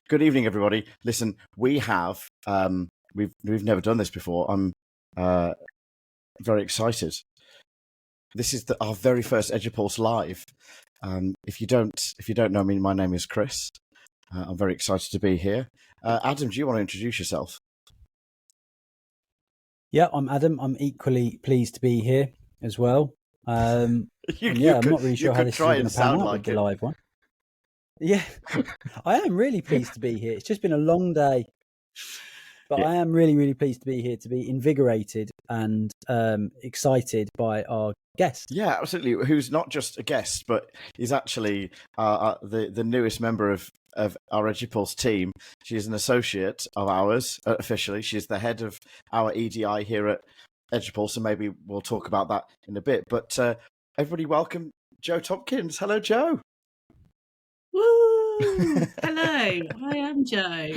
Good evening, everybody. Listen, we have we've never done this before. I'm very excited. This is our very first EduPulse Live. If you don't know me, my name is Chris. I'm very excited to be here. Adam, do you want to introduce yourself? Yeah, I'm Adam. I'm equally pleased to be here as well. I'm not really sure how this is going to pan out with the live one. Yeah, I am really pleased to be here. It's just been a long day, but I am really, really pleased to be here, to be invigorated and excited by our guest. Yeah, absolutely. Who's not just a guest, but is actually the newest member of our EduPulse team. She's an associate of ours officially. She's the head of our EDI here at EduPulse, and maybe we'll talk about that in a bit. But everybody, welcome Jo Tompkins. Hello, Jo. Woo! Hello, I am Jo.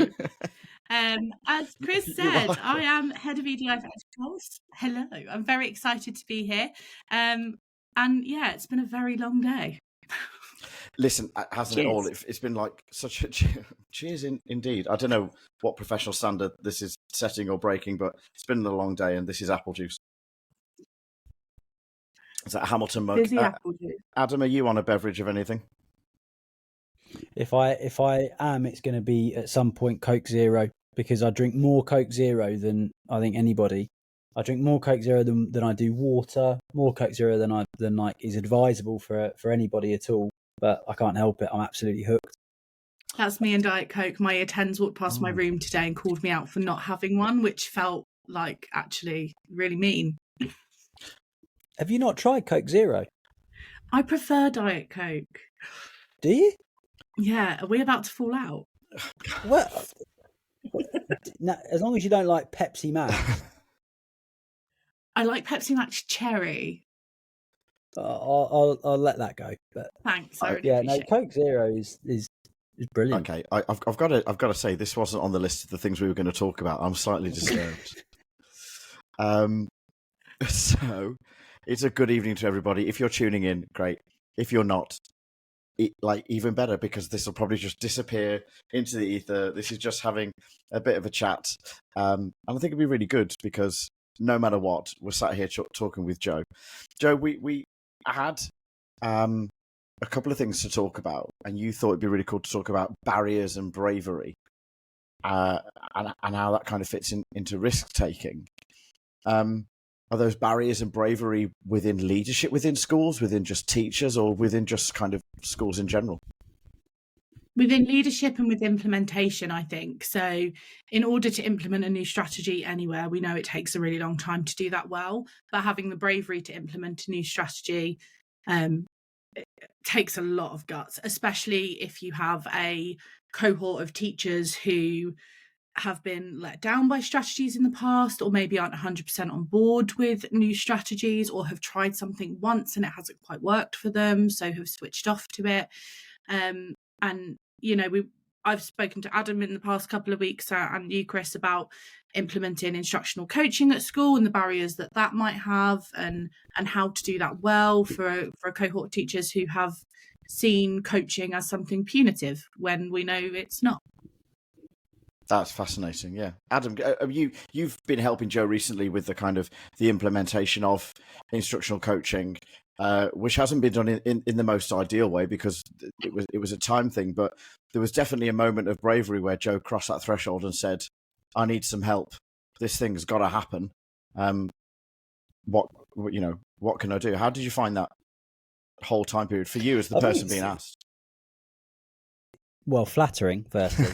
As Chris said, I am head of EDI for EduPulse. Hello, I'm very excited to be here. And yeah, it's been a very long day. Listen, hasn't it all? It's been like such a cheers indeed. I don't know what professional standard this is setting or breaking, but it's been a long day, and this is apple juice. Is that a Hamilton mug? Busy apple juice. Adam, are you on a beverage of anything? If I am, it's going to be at some point Coke Zero, because I drink more Coke Zero than I think anybody. I drink more Coke Zero than I do water, more Coke Zero than like is advisable for anybody at all. But I can't help it. I'm absolutely hooked. That's me and Diet Coke. My year 10s walked past my room today and called me out for not having one, which felt like actually really mean. Have you not tried Coke Zero? I prefer Diet Coke. Do you? Yeah. Are we about to fall out? Well, no, as long as you don't like Pepsi Max. I like Pepsi Max Cherry. I'll let that go. But thanks. I really appreciate Coke Zero is brilliant. Okay, I've got to say this wasn't on the list of the things we were going to talk about. I'm slightly disturbed. So it's a good evening to everybody. If you're tuning in, great. If you're not, even better, because this will probably just disappear into the ether. This is just having a bit of a chat, and I think it'd be really good because no matter what, we're sat here talking with Jo. Jo, we had a couple of things to talk about, and you thought it'd be really cool to talk about barriers and bravery, and how that kind of fits into risk taking. Are those barriers and bravery within leadership, within schools, within just teachers, or within just kind of schools in general? Within leadership and with implementation, I think. So in order to implement a new strategy anywhere, we know it takes a really long time to do that well. But having the bravery to implement a new strategy it takes a lot of guts, especially if you have a cohort of teachers who have been let down by strategies in the past, or maybe aren't 100% on board with new strategies, or have tried something once and it hasn't quite worked for them, so have switched off to it. And you know, I've spoken to Adam in the past couple of weeks and you, Chris, about implementing instructional coaching at school and the barriers that might have, and how to do that well for a cohort of teachers who have seen coaching as something punitive when we know it's not. That's fascinating. Yeah, Adam, you've been helping Jo recently with the implementation of instructional coaching, which hasn't been done in the most ideal way because it was a time thing. But there was definitely a moment of bravery where Jo crossed that threshold and said, "I need some help. This thing's got to happen. What can I do?" How did you find that whole time period for you as the person being asked? Well, flattering, firstly.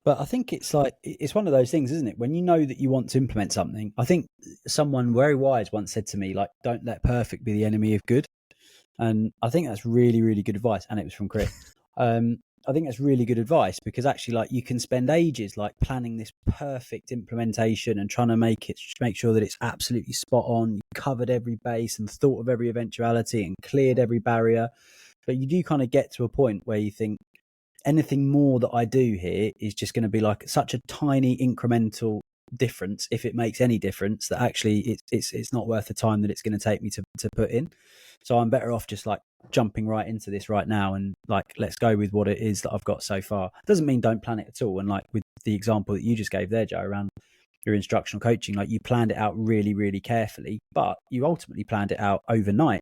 But I think it's one of those things, isn't it? When you know that you want to implement something, I think someone very wise once said to me, like, don't let perfect be the enemy of good. And I think that's really, really good advice. And it was from Chris. I think that's really good advice because actually, like, you can spend ages like planning this perfect implementation and trying to make sure that it's absolutely spot on. You covered every base and thought of every eventuality and cleared every barrier. But you do kind of get to a point where you think, anything more that I do here is just going to be like such a tiny incremental difference, if it makes any difference, that actually it's not worth the time that it's going to take me to put in. So I'm better off just like jumping right into this right now and like, let's go with what it is that I've got so far. Doesn't mean don't plan it at all. And like with the example that you just gave there, Joe, around your instructional coaching, like you planned it out really, really carefully, but you ultimately planned it out overnight.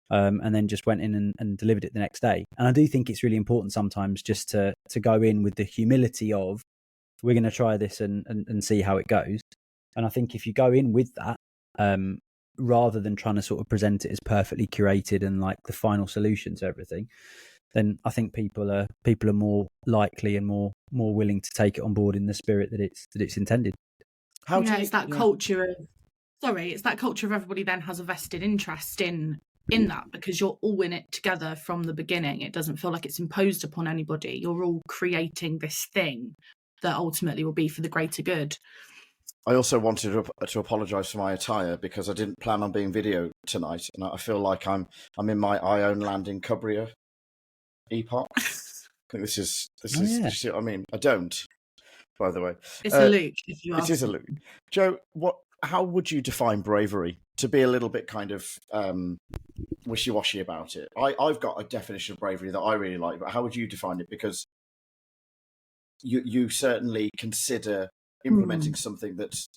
And then just went in and delivered it the next day. And I do think it's really important sometimes just to go in with the humility of, we're going to try this and see how it goes. And I think if you go in with that, rather than trying to sort of present it as perfectly curated and like the final solution to everything, then I think people are more likely and more willing to take it on board in the spirit that it's intended. It's that culture of everybody then has a vested interest in that, because you're all in it together from the beginning. It doesn't feel like it's imposed upon anybody. You're all creating this thing that ultimately will be for the greater good. I also wanted to apologise for my attire because I didn't plan on being video tonight, and I feel like I'm in my Ione land in Cumbria epoch. I think this is. Do you see what I mean? I don't. By the way, it's a Luke. If you ask. It is a Luke. Joe, how would you define bravery? To be a little bit kind of wishy-washy about it. I've got a definition of bravery that I really like, but how would you define it? Because you certainly consider implementing something that's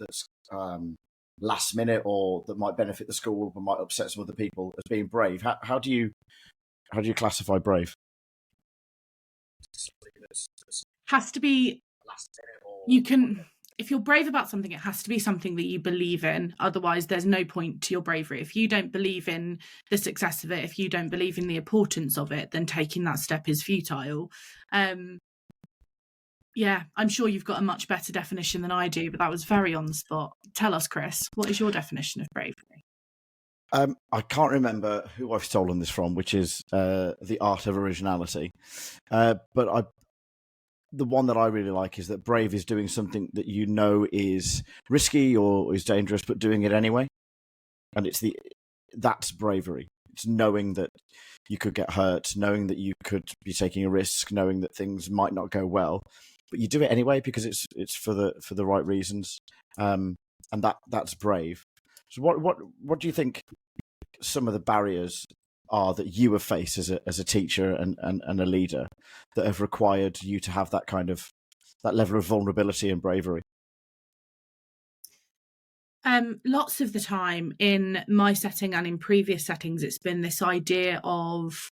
last minute, or that might benefit the school but might upset some other people, as being brave. How do you classify brave? Has to be last minute, or you can. If you're brave about something, it has to be something that you believe in. Otherwise, there's no point to your bravery. If you don't believe in the success of it, if you don't believe in the importance of it, then taking that step is futile. I'm sure you've got a much better definition than I do, but that was very on the spot. Tell us, Chris, what is your definition of bravery? I can't remember who I've stolen this from, which is The Art of Originality. But the one that I really like is that brave is doing something that you know is risky or is dangerous, but doing it anyway. And that's bravery. It's knowing that you could get hurt, knowing that you could be taking a risk, knowing that things might not go well, but you do it anyway because it's for the right reasons. And that's brave. So what do you think some of the barriers are that you have faced as a teacher and a leader that have required you to have that level of vulnerability and bravery? Lots of the time in my setting and in previous settings, it's been this idea of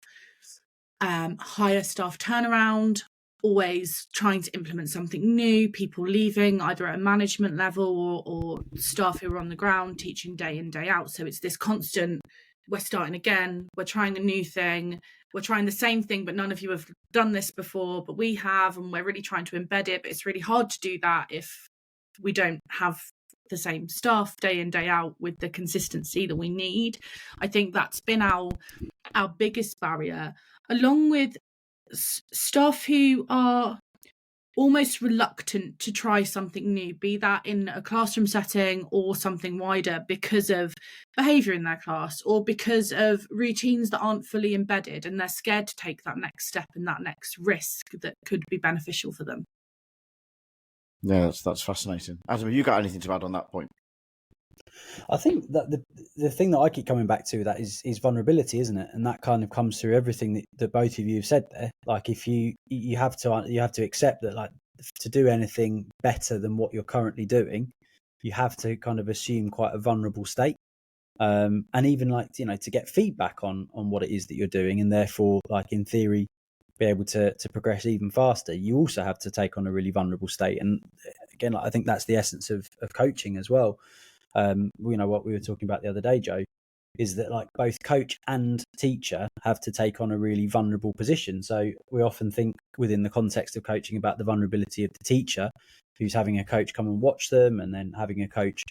higher staff turnaround, always trying to implement something new, people leaving either at a management level or staff who are on the ground teaching day in, day out. So it's this constant, we're starting again, we're trying a new thing, we're trying the same thing, but none of you have done this before, but we have, and we're really trying to embed it. But it's really hard to do that if we don't have the same staff day in, day out with the consistency that we need. I think that's been our biggest barrier, along with staff who are almost reluctant to try something new, be that in a classroom setting or something wider, because of behaviour in their class or because of routines that aren't fully embedded, and they're scared to take that next step and that next risk that could be beneficial for them. Yeah, that's fascinating. Adam, have you got anything to add on that point? I think that the thing that I keep coming back to that is vulnerability, isn't it? And that kind of comes through everything that both of you have said there. Like if you have to accept that, like, to do anything better than what you're currently doing, you have to kind of assume quite a vulnerable state. And even like, to get feedback on what it is that you're doing, and therefore, like in theory, be able to progress even faster, you also have to take on a really vulnerable state. And again, like, I think that's the essence of coaching as well. What we were talking about the other day, Joe, is that like both coach and teacher have to take on a really vulnerable position. So we often think within the context of coaching about the vulnerability of the teacher, who's having a coach come and watch them, and then having a coach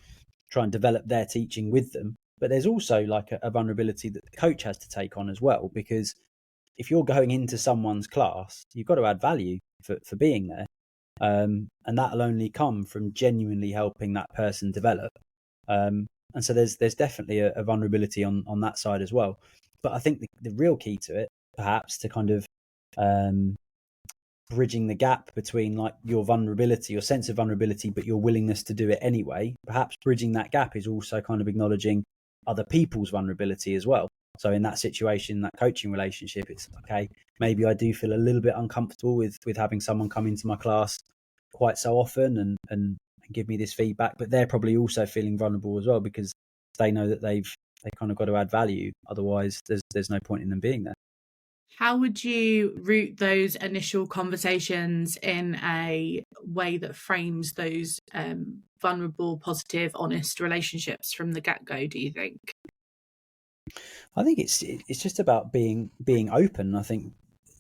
try and develop their teaching with them. But there's also like a vulnerability that the coach has to take on as well, because if you're going into someone's class, you've got to add value for being there. And that'll only come from genuinely helping that person develop. And so there's definitely a vulnerability on that side as well. But I think the real key to it, perhaps, to kind of bridging the gap between like your vulnerability, your sense of vulnerability, but your willingness to do it anyway, perhaps bridging that gap is also kind of acknowledging other people's vulnerability as well. So in that situation, that coaching relationship, it's okay, maybe I do feel a little bit uncomfortable with having someone come into my class quite so often and give me this feedback, but they're probably also feeling vulnerable as well, because they know that they kind of got to add value. Otherwise, there's no point in them being there. How would you route those initial conversations in a way that frames those vulnerable, positive, honest relationships from the get-go, do you think? I think it's just about being open. I think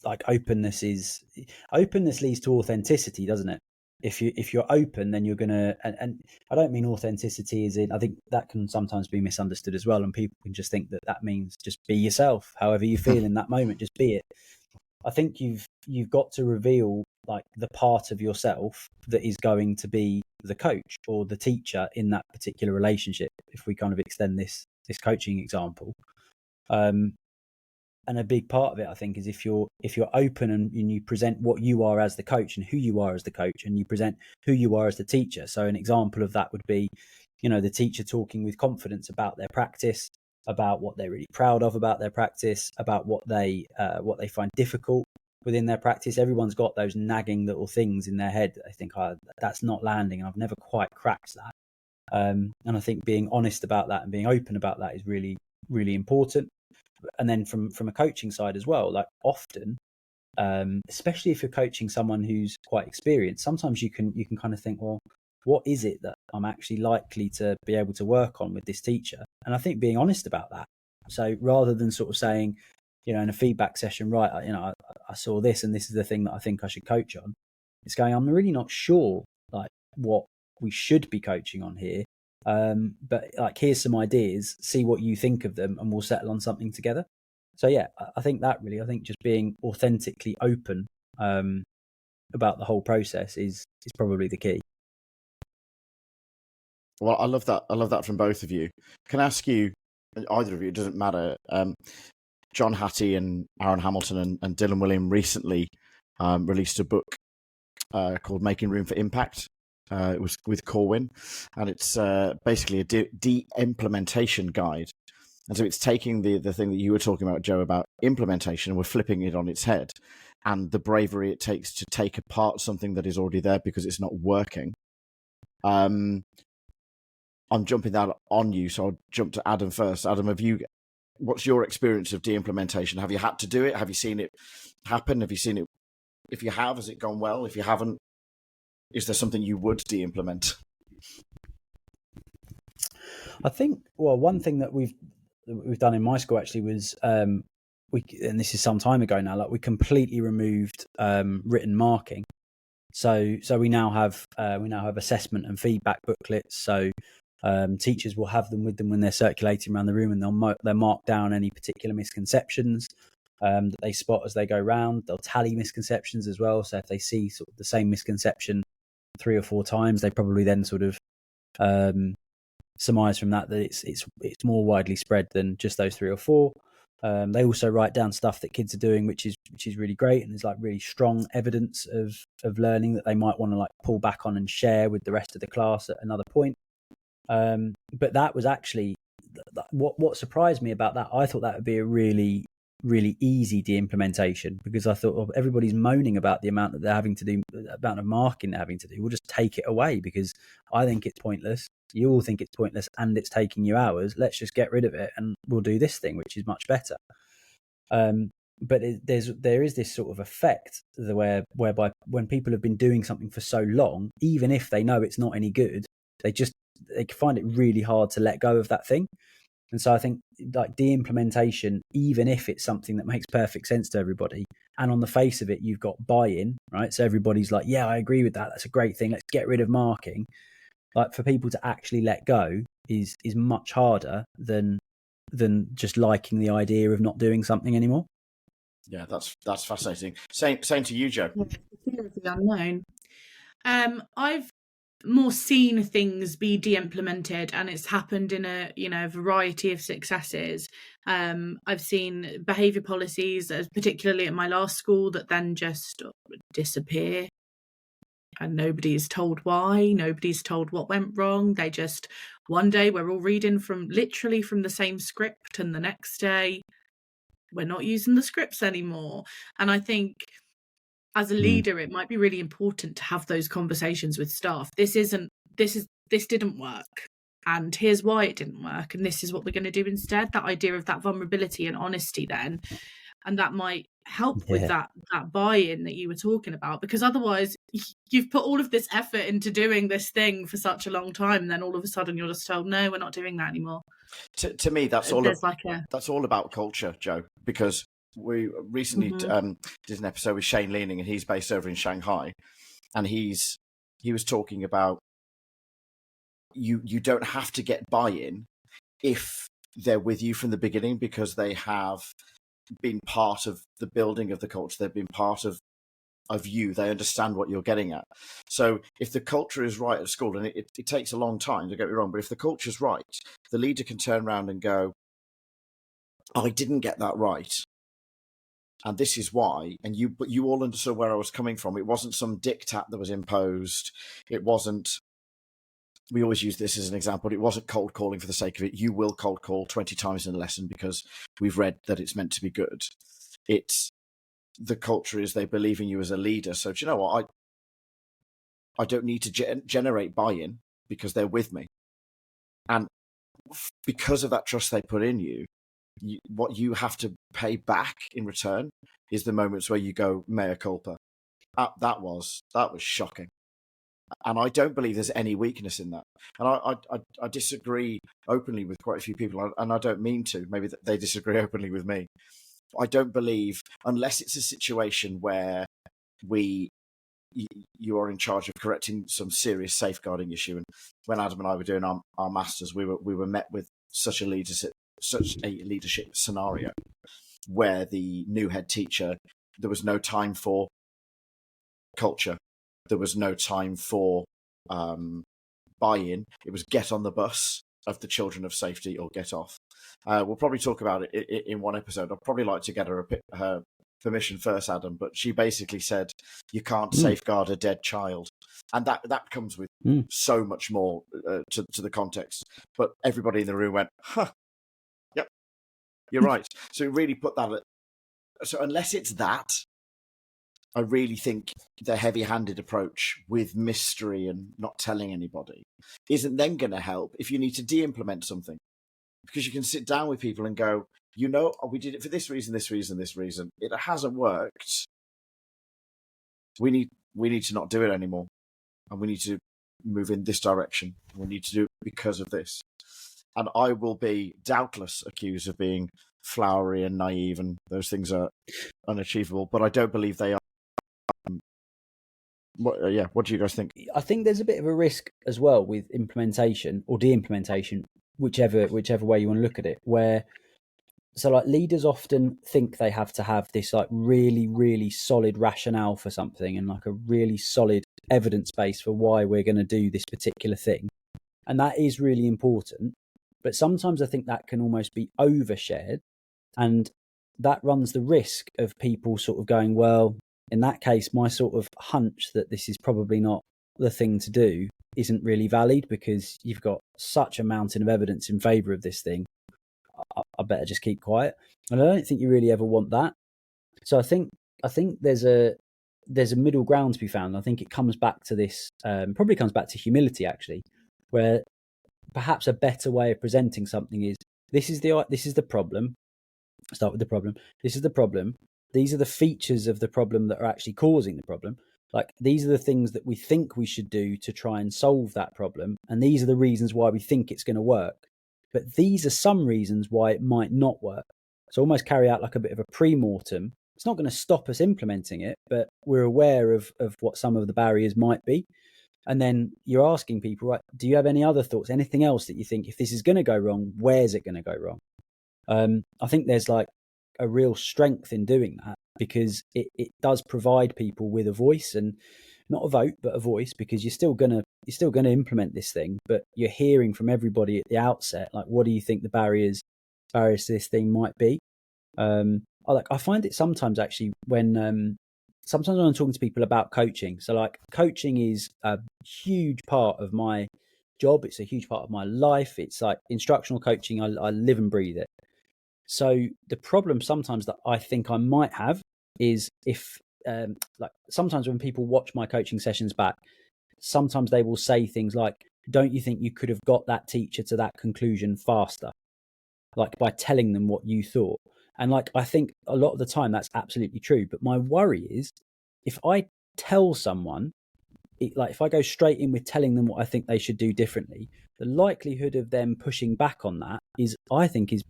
like openness leads to authenticity, doesn't it? If you're open, then you're gonna, and I don't mean authenticity as in, I think that can sometimes be misunderstood as well, and people can just think that means just be yourself, however you feel in that moment, just be it. I think you've got to reveal like the part of yourself that is going to be the coach or the teacher in that particular relationship. If we kind of extend this coaching example, and a big part of it, I think, is if you're open and you present what you are as the coach and who you are as the coach, and you present who you are as the teacher. So an example of that would be, the teacher talking with confidence about their practice, about what they're really proud of about their practice, about what they find difficult within their practice. Everyone's got those nagging little things in their head. I think, that's not landing, and I've never quite cracked that. And I think being honest about that and being open about that is really, really important. And then from a coaching side as well, like often, especially if you're coaching someone who's quite experienced, sometimes you can kind of think, well, what is it that I'm actually likely to be able to work on with this teacher? And I think being honest about that. So rather than sort of saying, in a feedback session, right, I saw this and this is the thing that I think I should coach on. It's going, I'm really not sure like what we should be coaching on here. But like, here's some ideas, see what you think of them, and we'll settle on something together. So yeah, I think just being authentically open about the whole process is probably the key. Well, I love that from both of you. Can I ask you, either of you, it doesn't matter, John Hattie and Aaron Hamilton and Dylan William recently released a book called Making Room for Impact. It was with Corwin, and it's basically a de-implementation guide. And so it's taking the thing that you were talking about, Joe, about implementation, and we're flipping it on its head, and the bravery it takes to take apart something that is already there because it's not working. I'm jumping that on you, so I'll jump to Adam first. Adam, what's your experience of de-implementation? Have you had to do it? Have you seen it happen? Have you seen it? If you have, has it gone well? If you haven't, is there something you would de-implement? I think, well, one thing that we've done in my school actually was and this is some time ago now, like we completely removed written marking. So we now have assessment and feedback booklets. So teachers will have them with them when they're circulating around the room, and they'll mark down any particular misconceptions that they spot as they go round. They'll tally misconceptions as well. So if they see sort of the same misconception 3 or 4 times, they probably then sort of surmise from that it's more widely spread than just those 3 or 4. They also write down stuff that kids are doing, which is really great, and there's like really strong evidence of learning that they might want to like pull back on and share with the rest of the class at another point. But that was actually what surprised me about that. I thought that would be a really, really easy de-implementation, because I thought, well, everybody's moaning about the amount that they're having to do, the amount of marking they're having to do. We'll just take it away, because I think it's pointless. You all think it's pointless and it's taking you hours. Let's just get rid of it and we'll do this thing, which is much better. But there is this sort of effect whereby when people have been doing something for so long, even if they know it's not any good, they find it really hard to let go of that thing. And so I think like de-implementation, even if it's something that makes perfect sense to everybody, and on the face of it, you've got buy-in, right? So everybody's like, yeah, I agree with that. That's a great thing. Let's get rid of marking. Like, for people to actually let go is much harder than just liking the idea of not doing something anymore. Yeah, that's fascinating. Same to you, Joe. Yeah, the fear of the unknown. I've more seen things be de-implemented, and it's happened in a variety of successes. I've seen behaviour policies, particularly at my last school, that then just disappear, and nobody's told why. Nobody's told what went wrong. They just One day we're all reading literally from the same script, and the next day we're not using the scripts anymore. And I think as a leader, it might be really important to have those conversations with staff. This didn't work, and here's why it didn't work, and this is what we're going to do instead. That idea of that vulnerability and honesty then, and that might help with that buy-in that you were talking about, because otherwise you've put all of this effort into doing this thing for such a long time, and then all of a sudden you're just told, no, we're not doing that anymore. To me, that's all about culture, Joe, because we recently did an episode with Shane Leaning, and he's based over in Shanghai, and he was talking about you don't have to get buy-in if they're with you from the beginning, because they have been part of the building of the culture. They've been part of you. They understand what you're getting at. So if the culture is right at school, and it takes a long time, don't get me wrong, but if the culture's right, the leader can turn around and go, I didn't get that right, and this is why. And you all understood where I was coming from. It wasn't some diktat that was imposed. It wasn't, we always use this as an example, it wasn't cold calling for the sake of it. You will cold call 20 times in a lesson because we've read that it's meant to be good. It's the culture is they believe in you as a leader. So do you know what? I don't need to generate buy-in because they're with me. And because of that trust they put in you, what you have to pay back in return is the moments where you go, mea culpa. That was shocking. And I don't believe there's any weakness in that. And I disagree openly with quite a few people, and I don't mean to. Maybe they disagree openly with me. I don't believe, unless it's a situation where you are in charge of correcting some serious safeguarding issue. And when Adam and I were doing our masters, we were met with such a leadership scenario where the new head teacher, there was no time for culture. There was no time for buy-in. It was get on the bus of the children of safety or get off. We'll probably talk about it in one episode. I'd probably like to get her permission first, Adam, but she basically said you can't safeguard a dead child. And that comes with so much more to the context. But everybody in the room went, yep, you're right. So it really put that. So unless it's that, I really think the heavy-handed approach with mystery and not telling anybody isn't then going to help if you need to de-implement something. Because you can sit down with people and go, we did it for this reason, this reason, this reason. It hasn't worked. We need to not do it anymore. And we need to move in this direction. We need to do it because of this. And I will be doubtless accused of being flowery and naive, and those things are unachievable, but I don't believe they are. What do you guys think? I think there's a bit of a risk as well with implementation or de-implementation, whichever way you want to look at it, where leaders often think they have to have this really, really solid rationale for something and a really solid evidence base for why we're going to do this particular thing. And that is really important. But sometimes I think that can almost be overshared, and that runs the risk of people sort of going, well, in that case, my sort of hunch that this is probably not the thing to do isn't really valid because you've got such a mountain of evidence in favour of this thing. I better just keep quiet. And I don't think you really ever want that. So I think there's a middle ground to be found. I think it comes back to this, probably comes back to humility actually, where perhaps a better way of presenting something is this is the problem. Start with the problem. This is the problem. These are the features of the problem that are actually causing the problem. These are the things that we think we should do to try and solve that problem. And these are the reasons why we think it's going to work. But these are some reasons why it might not work. So almost carry out a bit of a pre-mortem. It's not going to stop us implementing it, but we're aware of what some of the barriers might be. And then you're asking people, right, do you have any other thoughts? Anything else that you think, if this is going to go wrong, where's it going to go wrong? I think there's a real strength in doing that because it does provide people with a voice, and not a vote, but a voice, because you're still gonna implement this thing, but you're hearing from everybody at the outset, what do you think the barriers to this thing might be? I find it sometimes actually when I'm talking to people about coaching. So coaching is a huge part of my job. It's a huge part of my life. It's like instructional coaching. I live and breathe it. So the problem sometimes that I think I might have is if like sometimes when people watch my coaching sessions back, sometimes they will say things like, don't you think you could have got that teacher to that conclusion faster? Like by telling them what you thought. And like, I think a lot of the time that's absolutely true. But my worry is if I tell someone, like if I go straight in with telling them what I think they should do differently, the likelihood of them pushing back on that is, I think, is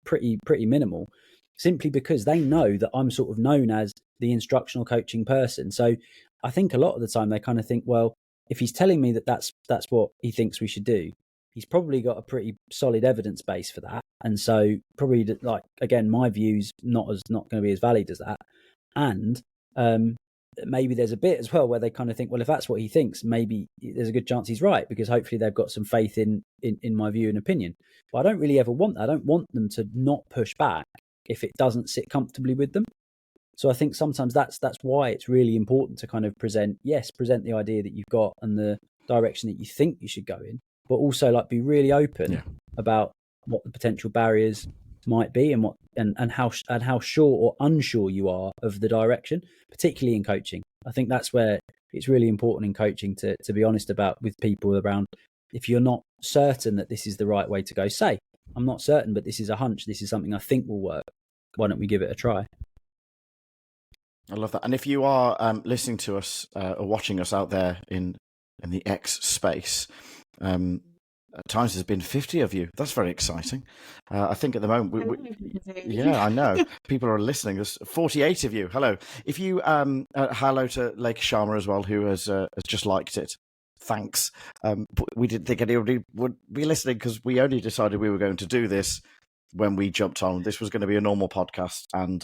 pretty minimal, simply because they know that I'm sort of known as the instructional coaching person. So I think a lot of the time they kind of think, well, if he's telling me that that's what he thinks we should do, he's probably got a pretty solid evidence base for that. And so probably, like, again, my view's not going to be as valid as that. And maybe there's a bit as well where they kind of think, well, if that's what he thinks, maybe there's a good chance he's right, because hopefully they've got some faith in my view and opinion. But I don't really ever want that. I don't want them to not push back if it doesn't sit comfortably with them. So I think sometimes that's why it's really important to kind of present the idea that you've got and the direction that you think you should go in, but also like be really open about what the potential barriers might be and what and how sure or unsure you are of the direction, particularly in coaching. I think that's where it's really important in coaching to be honest about with people around, if you're not certain that this is the right way to go, say, I'm not certain, but this is a hunch, this is something I think will work. Why don't we give it a try? I love that. And if you are listening to us or watching us out there in the X space, at times there's been 50 of you. That's very exciting. I think at the moment, yeah, I know. People are listening. There's 48 of you. Hello. If you, hello to Lake Sharma as well, who has just liked it. Thanks. We didn't think anybody would be listening because we only decided we were going to do this when we jumped on. This was going to be a normal podcast, and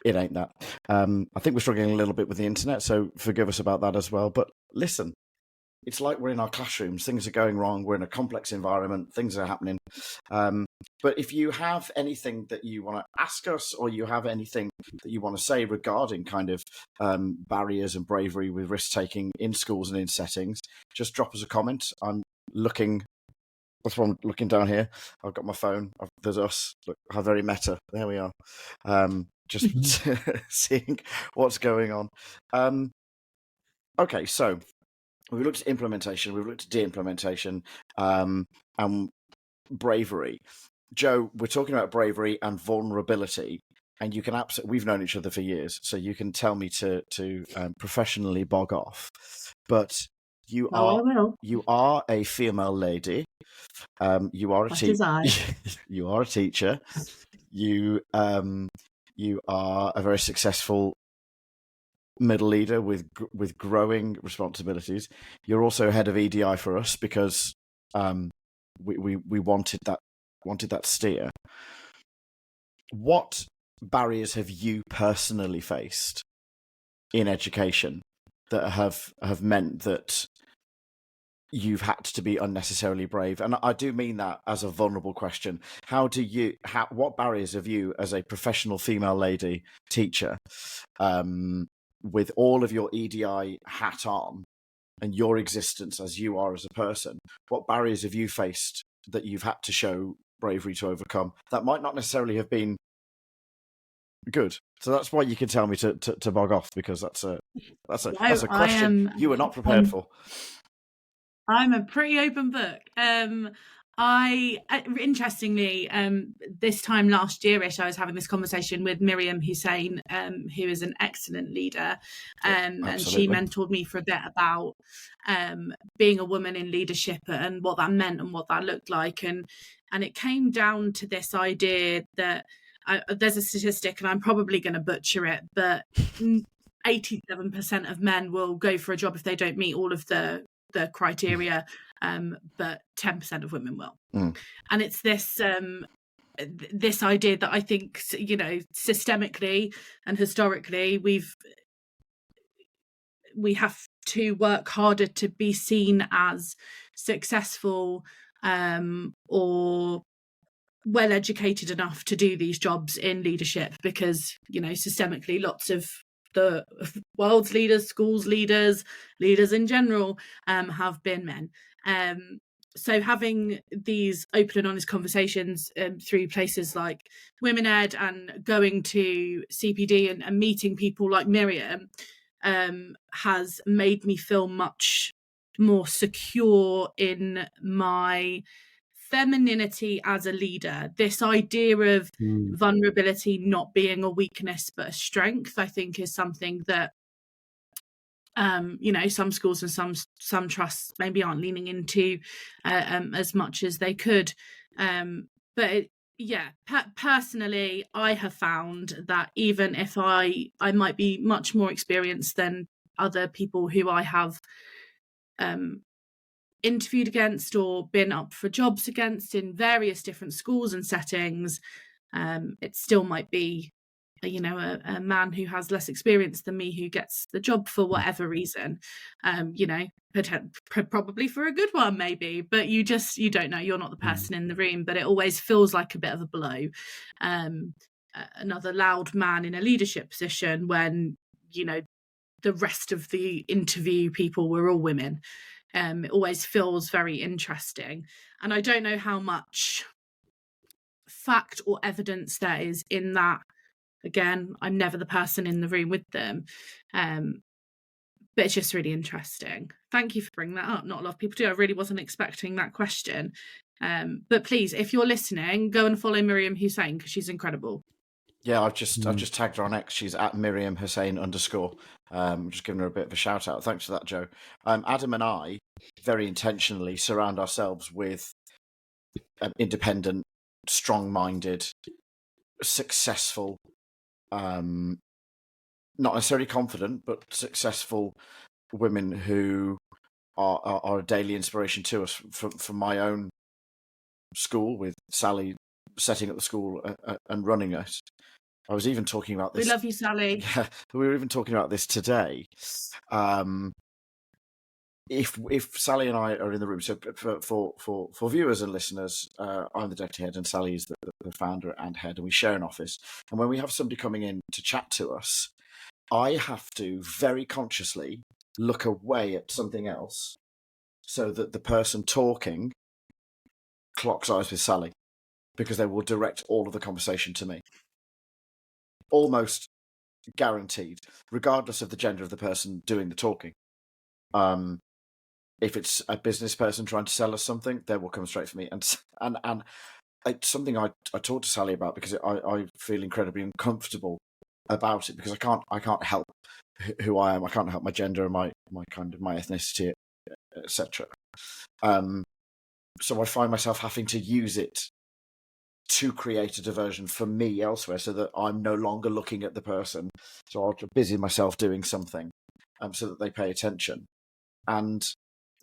it ain't that. I think we're struggling a little bit with the internet, so forgive us about that as well. But listen, it's like we're in our classrooms. Things are going wrong. We're in a complex environment. Things are happening. But if you have anything that you want to ask us, or you have anything that you want to say regarding kind of barriers and bravery with risk-taking in schools and in settings, just drop us a comment. I'm looking... That's why I'm looking down here. I've got my phone. There's us. Look, how very meta. There we are. Just seeing what's going on. Okay, so we've looked at implementation. We've looked at de-implementation and bravery. Joe, we're talking about bravery and vulnerability. And you can we've known each other for years, so you can tell me to professionally bog off. But you are a female lady. You are a teacher. You are a teacher. You are a very successful middle leader with growing responsibilities. You're also head of EDI for us because we wanted that steer. What barriers have you personally faced in education that have meant that you've had to be unnecessarily brave? And I do mean that as a vulnerable question. What barriers have you, as a professional female lady teacher, with all of your EDI hat on and your existence as you are as a person, what barriers have you faced that you've had to show bravery to overcome that might not necessarily have been good? So that's why you can tell me to bog off, because that's a question you were not prepared for. I'm a pretty open book. I interestingly, this time last year-ish, I was having this conversation with Miriam Hussein, who is an excellent leader, and she mentored me for a bit about being a woman in leadership and what that meant and what that looked like, and it came down to this idea that there's a statistic, and I'm probably going to butcher it, but 87% of men will go for a job if they don't meet all of the criteria, but 10% of women will. And it's this this idea that I think, systemically and historically we have to work harder to be seen as successful or well educated enough to do these jobs in leadership, because systemically lots of the world's leaders, schools leaders, leaders in general, have been men. So having these open and honest conversations through places like Women Ed and going to CPD and meeting people like Miriam has made me feel much more secure in my femininity as a leader. This idea of vulnerability not being a weakness but a strength, I think, is something that some schools and some trusts maybe aren't leaning into as much as they could. Personally, I have found that even if I might be much more experienced than other people who I have interviewed against or been up for jobs against in various different schools and settings, it still might be a man who has less experience than me who gets the job for whatever reason, probably for a good one maybe, but you don't know, you're not the person in the room. But it always feels like a bit of a blow, another loud man in a leadership position when the rest of the interview people were all women. It always feels very interesting, and I don't know how much fact or evidence there is in that. Again, I'm never the person in the room with them, but it's just really interesting. Thank you for bringing that up. Not a lot of people do. I really wasn't expecting that question, but please, if you're listening, go and follow Miriam Hussein because she's incredible. Yeah, I've just tagged her on X. She's at Miriam Hussein _. Just giving her a bit of a shout out. Thanks for that, Joe. Adam and I very intentionally surround ourselves with independent, strong-minded, successful, not necessarily confident, but successful women who are a daily inspiration to us. From my own school, with Sally setting up the school and running it. I was even talking about this. We love you, Sally. Yeah, we were even talking about this today. If Sally and I are in the room, so for viewers and listeners, I'm the deputy head and Sally is the founder and head, and we share an office. And when we have somebody coming in to chat to us, I have to very consciously look away at something else so that the person talking clocks eyes with Sally, because they will direct all of the conversation to me. Almost guaranteed, regardless of the gender of the person doing the talking. If it's a business person trying to sell us something, they will come straight for me. And it's something I talked to Sally about because I feel incredibly uncomfortable about it, because I can't help who I am. I can't help my gender and my ethnicity, etc. So I find myself having to use it to create a diversion for me elsewhere, so that I'm no longer looking at the person. So I'll busy myself doing something, so that they pay attention. And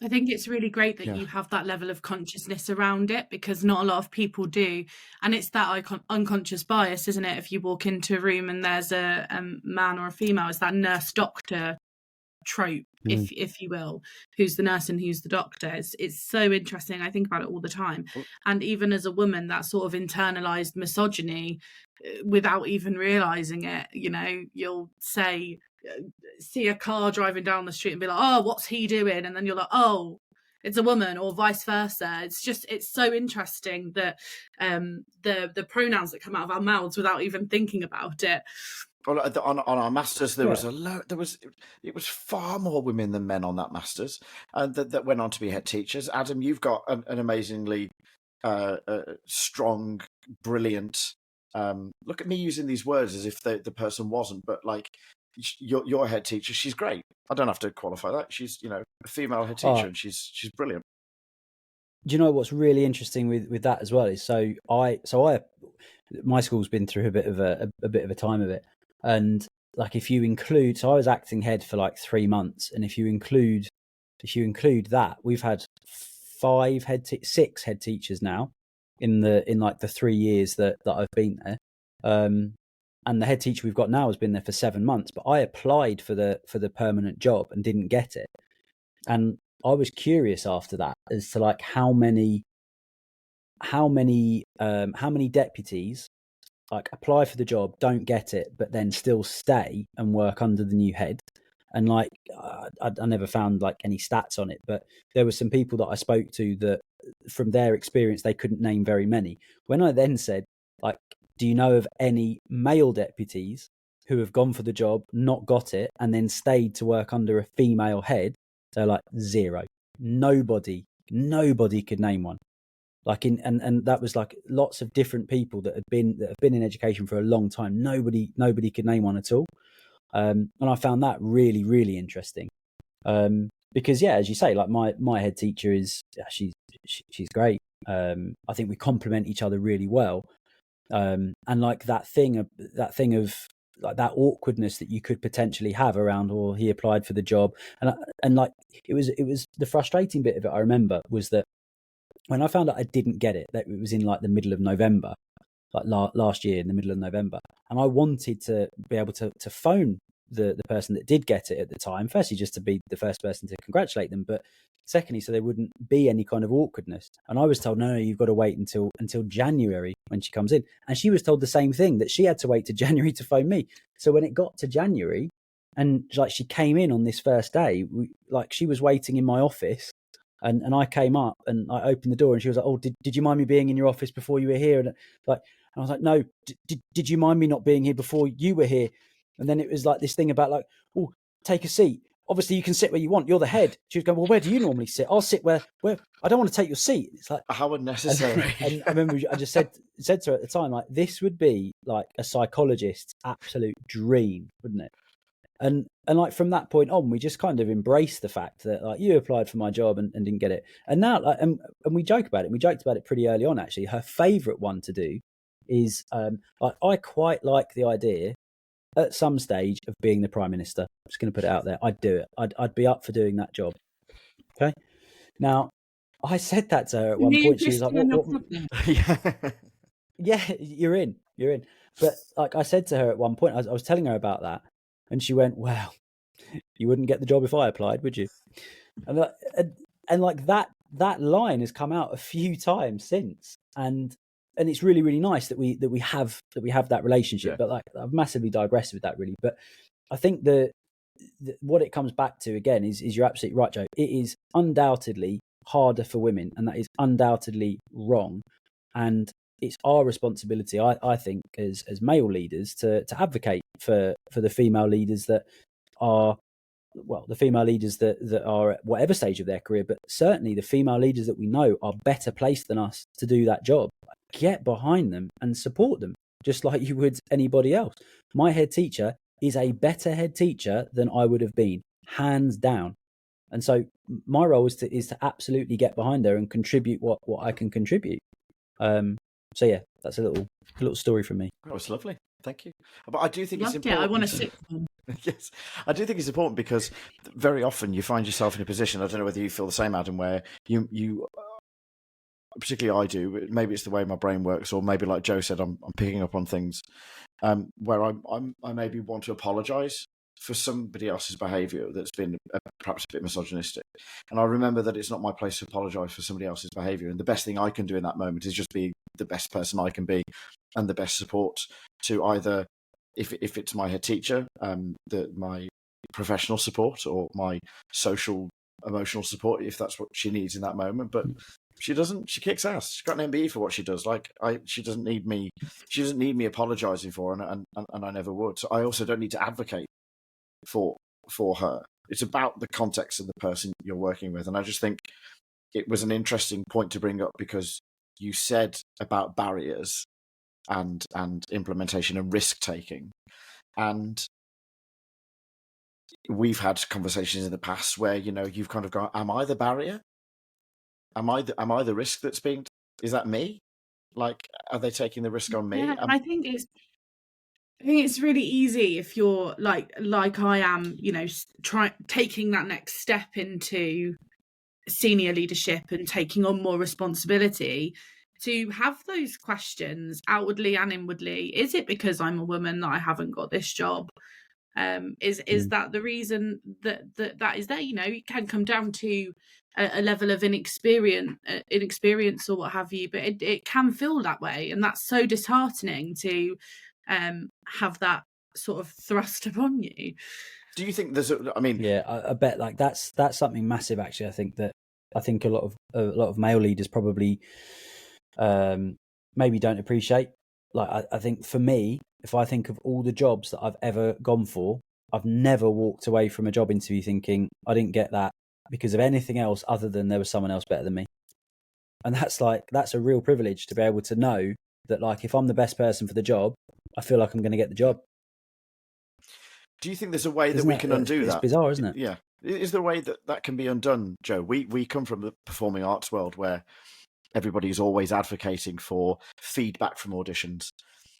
I think it's really great that you have that level of consciousness around it, because not a lot of people do. And it's that unconscious bias, isn't it? If you walk into a room and there's a man or a female, it's that nurse doctor trope, if you will, who's the nurse and who's the doctor. It's so interesting. I think about it all the time. And even as a woman, that sort of internalized misogyny, without even realizing it, you'll see a car driving down the street and be like, oh, what's he doing? And then you're like, oh, it's a woman, or vice versa. It's so interesting that the pronouns that come out of our mouths without even thinking about it. Well, on our masters, there was it was far more women than men on that masters, and that went on to be head teachers. Adam, you've got an amazingly strong, brilliant. Look at me using these words as if the person wasn't, but like your head teacher, she's great. I don't have to qualify that. She's a female head teacher, and she's brilliant. Do you know what's really interesting with that as well is my school's been through a bit of a time of it. And like, if you include, so I was acting head for like 3 months, and if you include that, we've had 6 head teachers now in like the 3 years that I've been there. And the head teacher we've got now has been there for 7 months, but I applied for the permanent job and didn't get it. And I was curious after that as to like how many deputies like apply for the job, don't get it, but then still stay and work under the new head. And like I never found like any stats on it, but there were some people that I spoke to that from their experience they couldn't name very many. When I then said, like, do you know of any male deputies who have gone for the job, not got it, and then stayed to work under a female head? They're like, zero. Nobody could name one. Like and that was like lots of different people that have been in education for a long time. Nobody could name one at all. And I found that really, really interesting. Because yeah, as you say, like my head teacher is she's great. I think we complement each other really well. And like that thing of like that awkwardness that you could potentially have around, or he applied for the job, and like it was the frustrating bit of it. I remember was that when I found out I didn't get it, that it was in like the middle of November, like last year in the middle of November, and I wanted to be able to phone the person that did get it at the time. Firstly, just to be the first person to congratulate them, but secondly, so there wouldn't be any kind of awkwardness. And I was told, no, you've got to wait until January when she comes in. And she was told the same thing, that she had to wait to January to phone me. So when it got to January, and like she came in on this first day, like she was waiting in my office. And I came up and I opened the door and she was like, oh, did you mind me being in your office before you were here? And I was like, no, did you mind me not being here before you were here? And then it was like this thing about like, oh, take a seat. Obviously you can sit where you want. You're the head. She was going, well, where do you normally sit? I'll sit where I don't want to take your seat. It's like, how unnecessary. And I remember I just said to her at the time, like, this would be like a psychologist's absolute dream, wouldn't it? And like from that point on, we just kind of embraced the fact that like you applied for my job and didn't get it. And now, like, and we joke about it. We joked about it pretty early on, actually. Her favourite one to do is like I quite like the idea at some stage of being the Prime Minister. I'm just going to put it out there. I'd do it. I'd be up for doing that job. Okay. Now, I said that to her at one point. She was like, what? Yeah, you're in. But like I said to her at one point, I was telling her about that. And she went, well, you wouldn't get the job if I applied, would you? And like that line has come out a few times since. And it's really, really nice that we have that relationship. Yeah. But like I've massively digressed with that, really. But I think what it comes back to again is you're absolutely right, Joe. It is undoubtedly harder for women, and that is undoubtedly wrong. And it's our responsibility, I think, as male leaders to advocate for the female leaders that are, well, the female leaders that are at whatever stage of their career, but certainly the female leaders that we know are better placed than us to do that job. Get behind them and support them, just like you would anybody else. My head teacher is a better head teacher than I would have been, hands down. And so my role is to absolutely get behind her and contribute what I can contribute. So yeah, that's a little story from me. That was lovely. Thank you. But I do think it's important. Yeah, I want to sit. Yes, I do think it's important because very often you find yourself in a position, I don't know whether you feel the same, Adam, where you particularly I do, maybe it's the way my brain works, or maybe like Joe said, I'm picking up on things where I maybe want to apologise for somebody else's behaviour that's been perhaps a bit misogynistic. And I remember that it's not my place to apologise for somebody else's behaviour. And the best thing I can do in that moment is just be the best person I can be and the best support to either, if it's my head teacher, my professional support, or my social, emotional support, if that's what she needs in that moment. But she kicks ass. She's got an MBE for what she does. She doesn't need me apologising for her, and I never would. So I also don't need to advocate for her. It's about the context of the person you're working with. And I just think it was an interesting point to bring up, because you said about barriers and implementation and risk taking, and we've had conversations in the past where, you know, you've kind of gone, am I the barrier? Am I the risk that's being, is that me? Like, are they taking the risk on me? Yeah, I think it's really easy if you're like I am, you know, taking that next step into senior leadership and taking on more responsibility, to have those questions outwardly and inwardly. Is it because I'm a woman that I haven't got this job? Is that the reason that is there? It can come down to a level of inexperience or what have you, but it can feel that way, and that's so disheartening to have that sort of thrust upon you. Do you think there's I bet like that's something massive actually. I think a lot of male leaders probably maybe don't appreciate. Like I think for me, if I think of all the jobs that I've ever gone for, I've never walked away from a job interview thinking I didn't get that because of anything else other than there was someone else better than me. And that's a real privilege to be able to know that, like, if I'm the best person for the job, I feel like I'm going to get the job. Do you think there's a way that we can undo that? It's bizarre, isn't it? Yeah. Is there a way that can be undone, Joe? We come from the performing arts world where everybody's always advocating for feedback from auditions.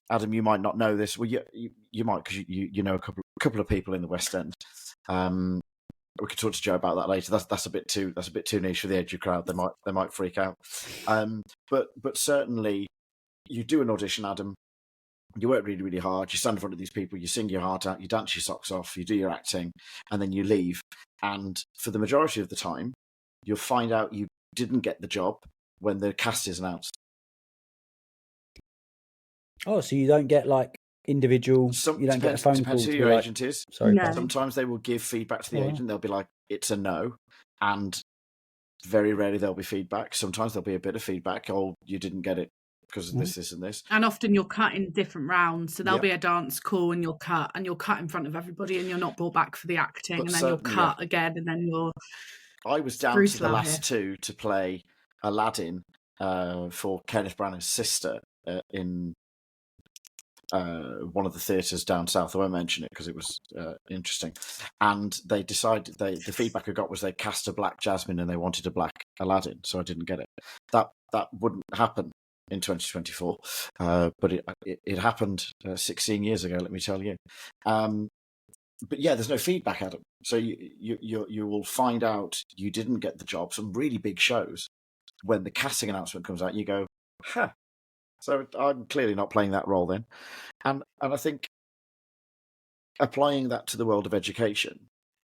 Adam, you might not know this. Well, you might, because you know a couple of people in the West End. We could talk to Joe about that later. That's a bit too niche for the Edu crowd. They might freak out. But certainly, you do an audition, Adam. You work really, really hard. You stand in front of these people. You sing your heart out. You dance your socks off. You do your acting, and then you leave. And for the majority of the time, you'll find out you didn't get the job when the cast is announced. Oh, so you don't get like individual. You don't get a phone call. Depends who your agent is. Sorry. No. Sometimes they will give feedback to the agent. They'll be like, "It's a no," and very rarely there'll be feedback. Sometimes there'll be a bit of feedback. Oh, you didn't get it because of this, and this. And often you're cut in different rounds. So there'll be a dance call and you're cut in front of everybody and you're not brought back for the acting, and then you're cut again, and then you're... I was down to the last two to play Aladdin for Kenneth Branagh's sister in one of the theatres down south. I won't mention it because it was interesting. And they decided, the feedback I got was they cast a black Jasmine and they wanted a black Aladdin, so I didn't get it. That wouldn't happen in 2024, but it happened 16 years ago, let me tell you. But yeah, there's no feedback, Adam. So you will find out you didn't get the job. Some really big shows, when the casting announcement comes out, you go, huh. So I'm clearly not playing that role then. And I think applying that to the world of education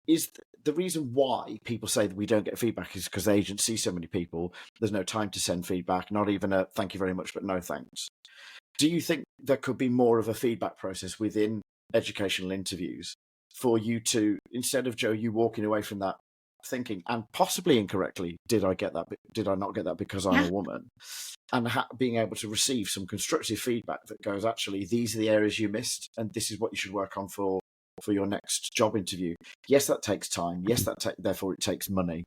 is the reason why people say that we don't get feedback is because the agents see so many people. There's no time to send feedback, not even a thank you very much, but no thanks. Do you think there could be more of a feedback process within educational interviews for you to, instead of, Joe, you walking away from that thinking, and possibly incorrectly, did I get that? Did I not get that because I'm a woman? And being able to receive some constructive feedback that goes, actually, these are the areas you missed, and this is what you should work on for your next job interview. Yes, that takes time. Yes, therefore it takes money.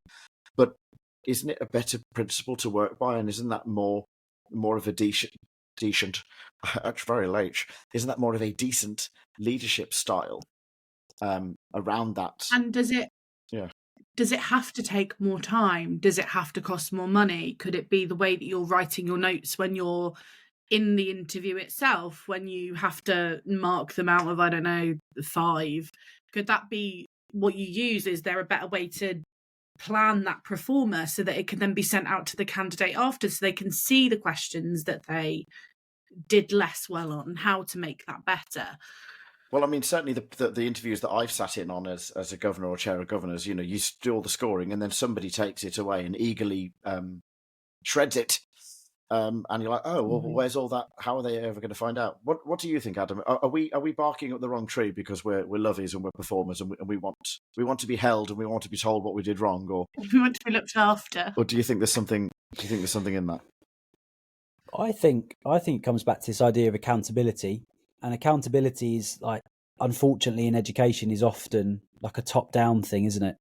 But isn't it a better principle to work by? And isn't that more of a decent? It's very late. Isn't that more of a decent leadership style around that? And does it? Yeah. Does it have to take more time? Does it have to cost more money? Could it be the way that you're writing your notes when you're in the interview itself, when you have to mark them out of, I don't know, 5? Could that be what you use? Is there a better way to plan that performer so that it can then be sent out to the candidate after, so they can see the questions that they did less well on, how to make that better? Well, I mean, certainly the interviews that I've sat in on as a governor or chair of governors, you do all the scoring and then somebody takes it away and eagerly shreds it. And you're like, oh, well, where's all that? How are they ever going to find out? What do you think, Adam? Are we barking up the wrong tree because we're lovies and we're performers and we want to be held and we want to be told what we did wrong, or we want to be looked after? Or do you think there's something? Do you think there's something in that? I think it comes back to this idea of accountability. And accountability is, like, unfortunately in education, is often like a top-down thing, isn't it?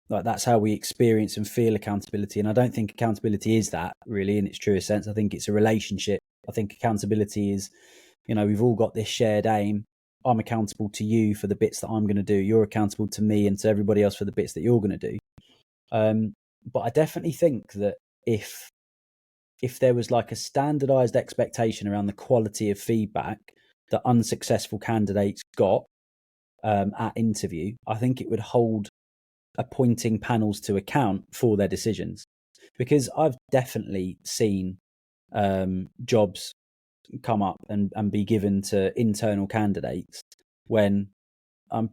Like, that's how we experience and feel accountability. And I don't think accountability is that, really, in its truest sense. I think it's a relationship. I think accountability is, we've all got this shared aim. I'm accountable to you for the bits that I'm going to do. You're accountable to me and to everybody else for the bits that you're going to do. But I definitely think that if there was like a standardized expectation around the quality of feedback that unsuccessful candidates got at interview, I think it would hold appointing panels to account for their decisions. Because I've definitely seen jobs come up and be given to internal candidates when I'm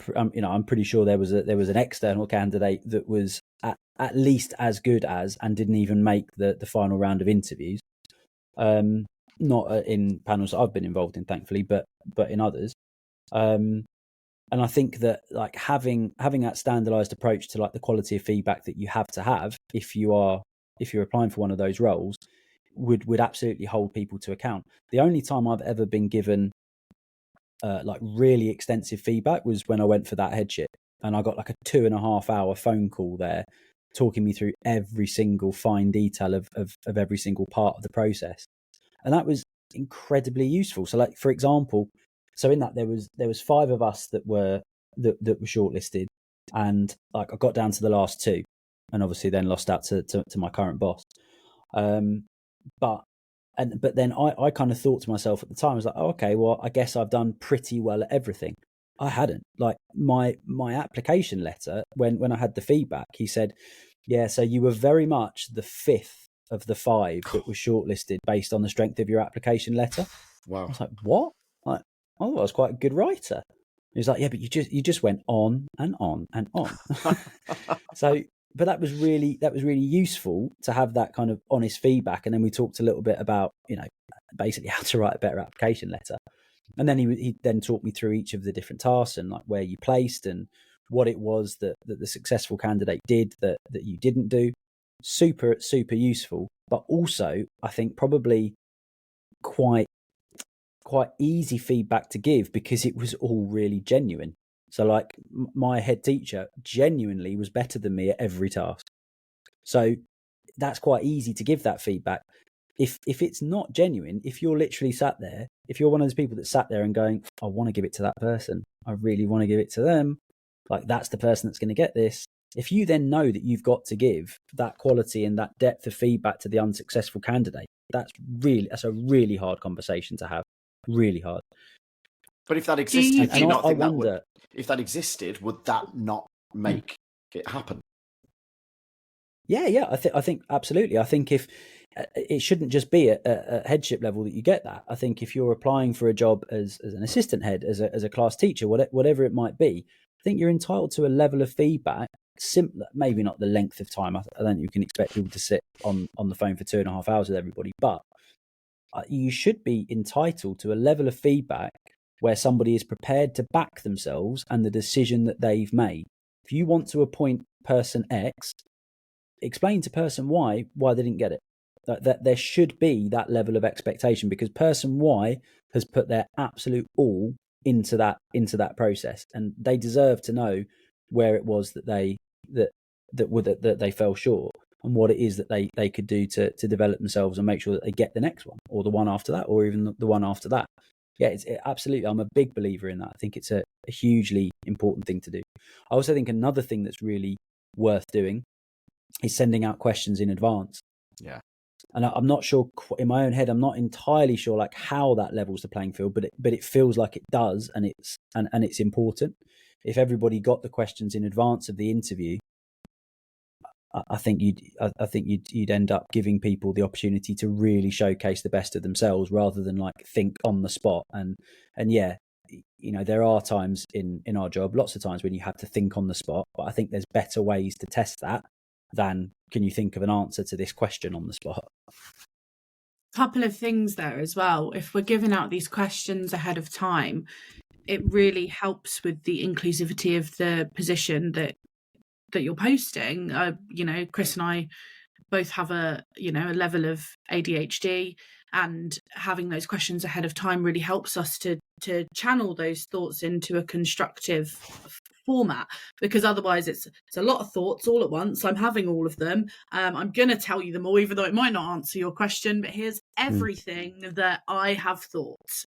pretty sure there was an external candidate that was at least as good as, and didn't even make the final round of interviews. Not in panels that I've been involved in, thankfully, but in others. And I think that like having that standardized approach to like the quality of feedback that you have to have if you're applying for one of those roles would absolutely hold people to account. The only time I've ever been given like really extensive feedback was when I went for that headship, and I got like a 2.5 hour phone call there talking me through every single fine detail of every single part of the process. And that was incredibly useful. So like, for example, so in that there was 5 of us that were shortlisted, and like I got down to the last 2, and obviously then lost out to my current boss. But then I kind of thought to myself at the time, I was like, oh, okay, well, I guess I've done pretty well at everything. I hadn't. Like my application letter, when I had the feedback, he said, yeah, so you were very much the 5th of the 5 that was shortlisted based on the strength of your application letter. Wow. I was like, what? Like, I thought I was quite a good writer. He was like, yeah, but you just went on and on and on. So, but that was really useful to have that kind of honest feedback. And then we talked a little bit about, basically how to write a better application letter. And then he then talked me through each of the different tasks and like where you placed and what it was that the successful candidate did that you didn't do. Super, super useful, but also I think probably quite easy feedback to give because it was all really genuine. So like my head teacher genuinely was better than me at every task. So that's quite easy to give that feedback. If it's not genuine, if you're literally sat there, if you're one of those people that sat there and going, I want to give it to that person, I really want to give it to them, like that's the person that's going to get this. If you then know that you've got to give that quality and that depth of feedback to the unsuccessful candidate, that's a really hard conversation to have. Really hard. But if that existed, do you not think that would, if that existed, would that not make it happen? Yeah. I think absolutely. I think if it shouldn't just be at headship level that you get that. I think if you're applying for a job as an assistant head, as a class teacher, whatever it might be, I think you're entitled to a level of feedback. Maybe not the length of time. I don't think you can expect people to sit on the phone for 2.5 hours with everybody, but you should be entitled to a level of feedback where somebody is prepared to back themselves and the decision that they've made. If you want to appoint person X, explain to person Y why they didn't get it. That there should be that level of expectation because person Y has put their absolute all into that process, and they deserve to know where it was that they fell short and what it is that they could do to develop themselves and make sure that they get the next one or the one after that or even the one after that. Yeah, absolutely. I'm a big believer in that. I think it's a hugely important thing to do. I also think another thing that's really worth doing is sending out questions in advance. Yeah. And I'm not sure in my own head, I'm not entirely sure like how that levels the playing field, but it feels like it does, and it's important. If everybody got the questions in advance of the interview, I think you'd end up giving people the opportunity to really showcase the best of themselves rather than like think on the spot. And yeah, there are times in our job, lots of times when you have to think on the spot, but I think there's better ways to test that than can you think of an answer to this question on the spot. Couple of things there as well. If we're giving out these questions ahead of time, it really helps with the inclusivity of the position that you're posting. Chris and I both have a level of ADHD, and having those questions ahead of time really helps us to channel those thoughts into a constructive format, because otherwise it's a lot of thoughts all at once. I'm having all of them. I'm going to tell you them all, even though it might not answer your question, but here's everything that I have thought.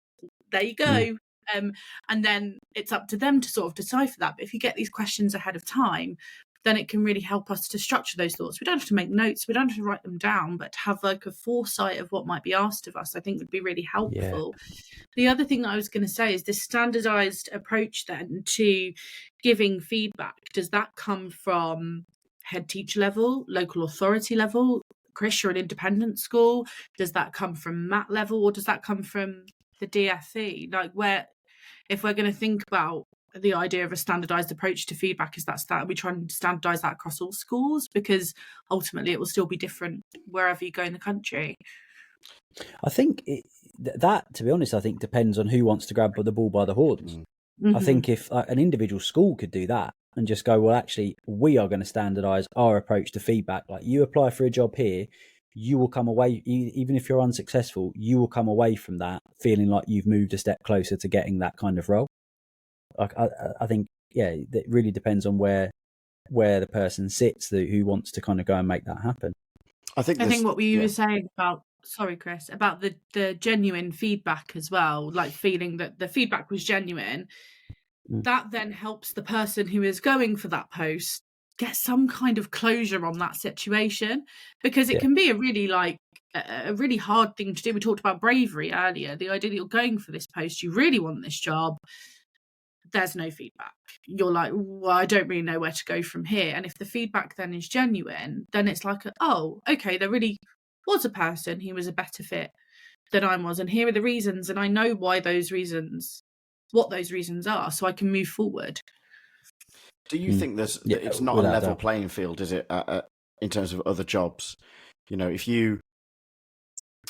There you go. And then it's up to them to sort of decipher that. But if you get these questions ahead of time, then it can really help us to structure those thoughts. We don't have to make notes, we don't have to write them down, but to have like a foresight of what might be asked of us, I think would be really helpful. Yeah. The other thing that I was going to say is this standardized approach then to giving feedback. Does that come from head teacher level, local authority level? Chris, you're an independent school. Does that come from MAT level, or does that come from the DFE? Like, where, if we're going to think about the idea of a standardized approach to feedback is that we try and standardize that across all schools, because ultimately it will still be different wherever you go in the country. I think that, to be honest, I think depends on who wants to grab the ball by the horns. I think if an individual school could do that and just go, well, actually, we are going to standardise our approach to feedback. Like, you apply for a job here, you will come away, even if you're unsuccessful, you will come away from that feeling like you've moved a step closer to getting that kind of role. Like, I think, yeah, it really depends on where the person sits who wants to kind of go and make that happen. I think what you were saying about, sorry, Chris, about the genuine feedback as well, like feeling that the feedback was genuine, that then helps the person who is going for that post get some kind of closure on that situation, because it can be a really hard thing to do. We talked about bravery earlier, the idea that you're going for this post, you really want this job, there's no feedback. You're like, well, I don't really know where to go from here. And if the feedback then is genuine, then it's like, oh, okay, there really was a person who was a better fit than I was, and here are the reasons, and I know what those reasons are, so I can move forward. Do you think it's not a level playing field, is it, in terms of other jobs? You know, if you...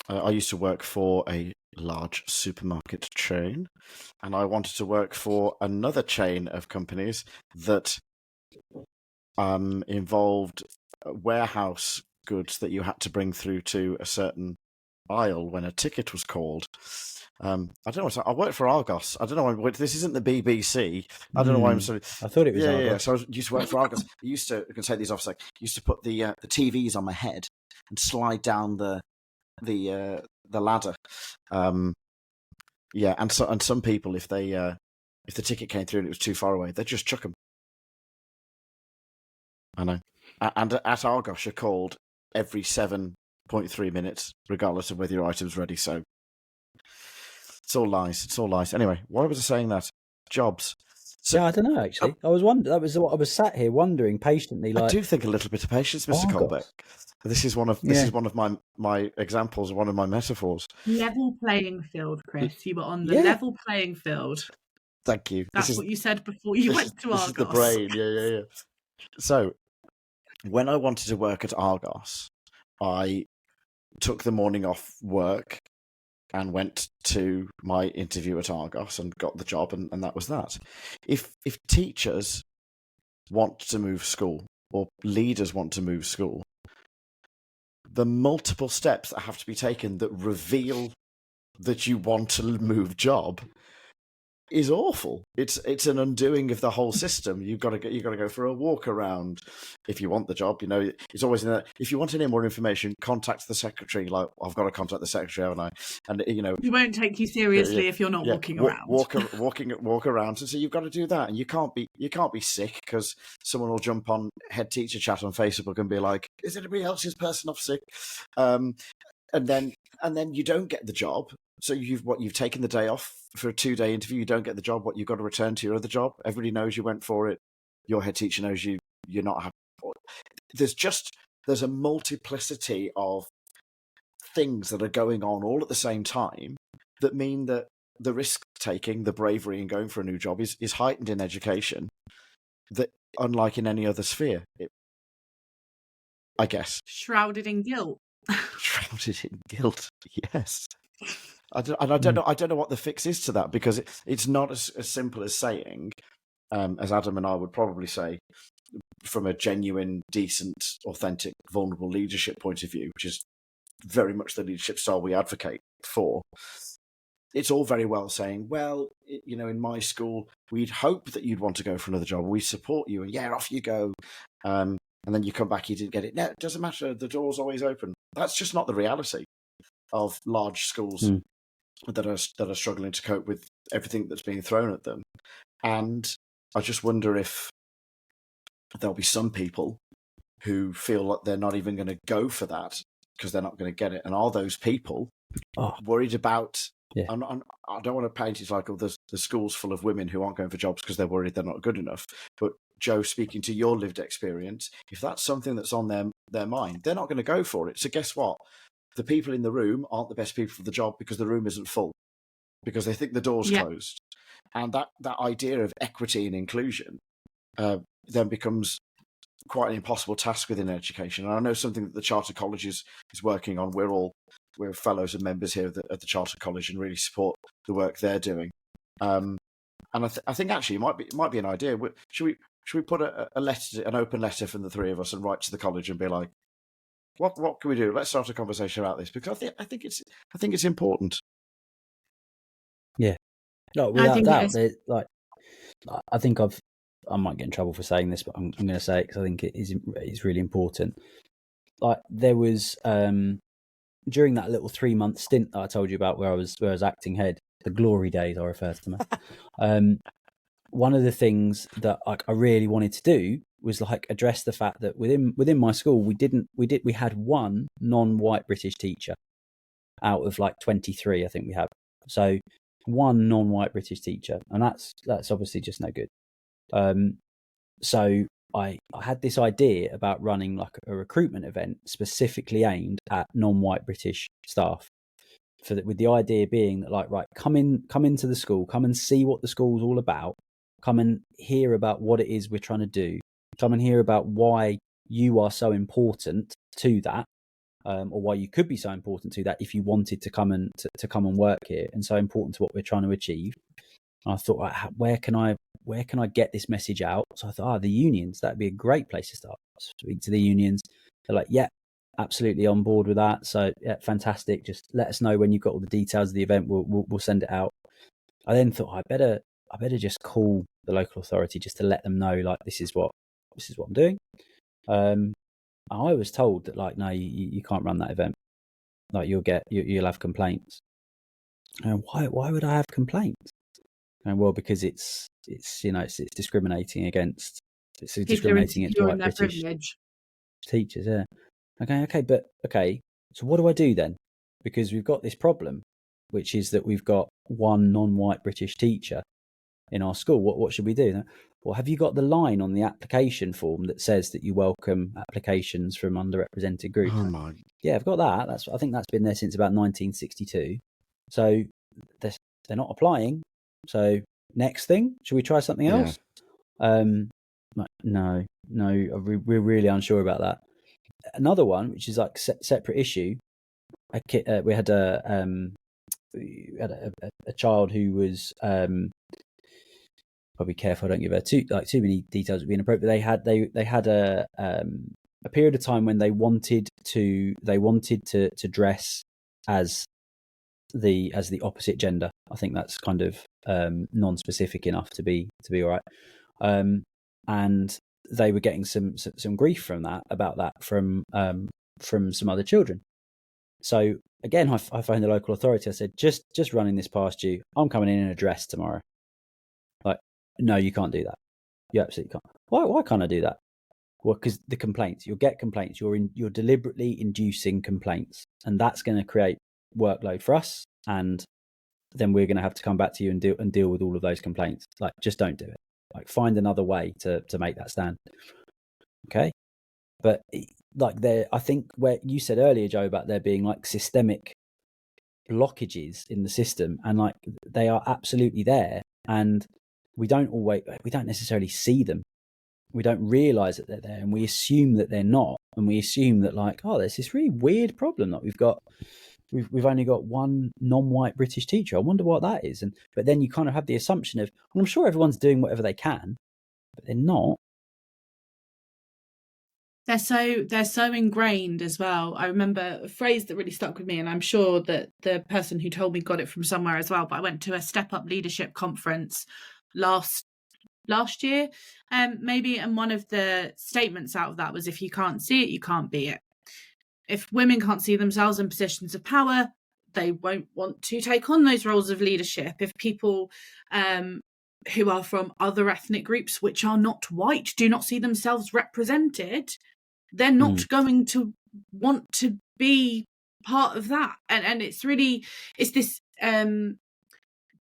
I used to work for a large supermarket chain, and I wanted to work for another chain of companies that involved warehouse goods that you had to bring through to a certain aisle when a ticket was called. I don't know. I worked for Argos. I don't know why. This isn't the BBC. I don't know why I'm so. I thought it was Argos. Yeah. So I used to work for Argos. I can take these off. Like, I used to put the TVs on my head and slide down the ladder. And some people, if the ticket came through and it was too far away, they'd just chuck them. I know. And at Argos, you're called every 7.3 minutes, regardless of whether your item's ready. So it's all lies. It's all lies. Anyway, why was I saying that? Jobs. So, yeah, I don't know, actually. I was wondering. That was what I was sat here wondering patiently. Like, I do think a little bit of patience, Mr. Colbeck. This is one of my examples, one of my metaphors. Level playing field, Chris. You were on the level playing field. Thank you. That's what you said before you went to Argos. This is the brain. Yeah. So, when I wanted to work at Argos, I took the morning off work and went to my interview at Argos and got the job, and that was that. If teachers want to move school, or leaders want to move school, the multiple steps that have to be taken that reveal that you want to move job is awful. It's an undoing of the whole system. You've got to go for a walk around if you want the job. You know, it's always in that. If you want any more information, contact the secretary. Like, I've got to contact the secretary, haven't I? And you know, we won't take you seriously if you're not walking around. Walk around. So you've got to do that, and you can't be sick because someone will jump on head teacher chat on Facebook and be like, "Is anybody else's person off sick?" And then you don't get the job. So you've taken the day off for a 2-day interview. You don't get the job. What, you've got to return to your other job. Everybody knows you went for it. Your head teacher knows you're not happy. There's a multiplicity of things that are going on all at the same time that mean that the risk taking, the bravery in going for a new job is heightened in education, that unlike in any other sphere. I guess shrouded in guilt. Shrouded in guilt. Yes. I don't know what the fix is to that, because it's not as simple as saying, as Adam and I would probably say, from a genuine, decent, authentic, vulnerable leadership point of view, which is very much the leadership style we advocate for. It's all very well saying, well, in my school, we'd hope that you'd want to go for another job. We support you, and off you go. And then you come back, you didn't get it. No, it doesn't matter. The door's always open. That's just not the reality of large schools that are struggling to cope with everything that's being thrown at them. And I just wonder if there'll be some people who feel like they're not even going to go for that because they're not going to get it. And are those people worried about... And I don't want to paint it like the school's full of women who aren't going for jobs because they're worried they're not good enough. But Joe, speaking to your lived experience, if that's something that's on their mind, they're not going to go for it. So guess what? The people in the room aren't the best people for the job because the room isn't full. because they think the door's closed. And that idea of equity and inclusion then becomes quite an impossible task within education. And I know something that the Charter College is working on. We're fellows and members here at the Charter College and really support the work they're doing. And I think actually it might be an idea. Should we put an open letter from the three of us and write to the college and be like, what can we do? Let's start a conversation about this, because I think it's important. Yeah, no, without doubt. I think I might get in trouble for saying this, but I'm going to say it because I think it's really important. Like, there was during that little 3-month stint that I told you about where I was acting head, the glory days I refer to them. One of the things that I really wanted to do was address the fact that within my school we had one non-white British teacher out of 23 I think we have. So one non-white British teacher, and that's obviously just no good. So I had this idea about running a recruitment event specifically aimed at non-white British staff, with the idea being that come into the school, come and see what the school's all about, come and hear about what it is we're trying to do, come and hear about why you are so important to that, or why you could be so important to that if you wanted to come and work here, and so important to what we're trying to achieve. And I thought, where can I get this message out? So I thought, the unions, that'd be a great place to start. Speak to the unions. They're like, yeah, absolutely on board with that. So yeah, fantastic. Just let us know when you've got all the details of the event. We'll send it out. I then thought, I better just call the local authority just to let them know, this is what I'm doing. I was told that no, you can't run that event. You'll have complaints. And why would I have complaints? And well, because it's discriminating against white British privilege. Teachers. Yeah. Okay. So what do I do then? Because we've got this problem, which is that we've got one non-white British teacher in our school. What should we do? Well, have you got the line on the application form that says that you welcome applications from underrepresented groups? Oh my! Yeah, I've got that. I think that's been there since about 1962. So they're not applying. So next thing, should we try something else? No, we're really unsure about that. Another one, which is separate issue. We had a child who was probably careful I don't give her too many details would be inappropriate. They had a period of time when they wanted to dress as the opposite gender. I think that's kind of non-specific enough to be all right. And they were getting some grief about that from some other children. So again, I phoned the local authority. I said, just running this past you. I'm coming in a dress tomorrow. No, you can't do that. You absolutely can't. Why can't I do that? Well, because the complaints, you'll get complaints. You're deliberately inducing complaints, and that's going to create workload for us, and then we're going to have to come back to you and deal with all of those complaints. Just don't do it. Find another way to make that stand. Okay, but I think where you said earlier, Joe, about there being systemic blockages in the system, and they are absolutely there, and we don't necessarily see them. We don't realize that they're there, and we assume that they're not, and we assume that there's this really weird problem that we've only got one non-white British teacher. I wonder what that is. But then you kind of have the assumption of, well, I'm sure everyone's doing whatever they can, but they're not. They're so ingrained as well. I remember a phrase that really stuck with me, and I'm sure that the person who told me got it from somewhere as well. But I went to a Step Up Leadership conference last year, maybe, and one of the statements out of that was, if you can't see it, you can't be it. If women can't see themselves in positions of power, they won't want to take on those roles of leadership. If people who are from other ethnic groups which are not white do not see themselves represented, they're not going to want to be part of that. And it's this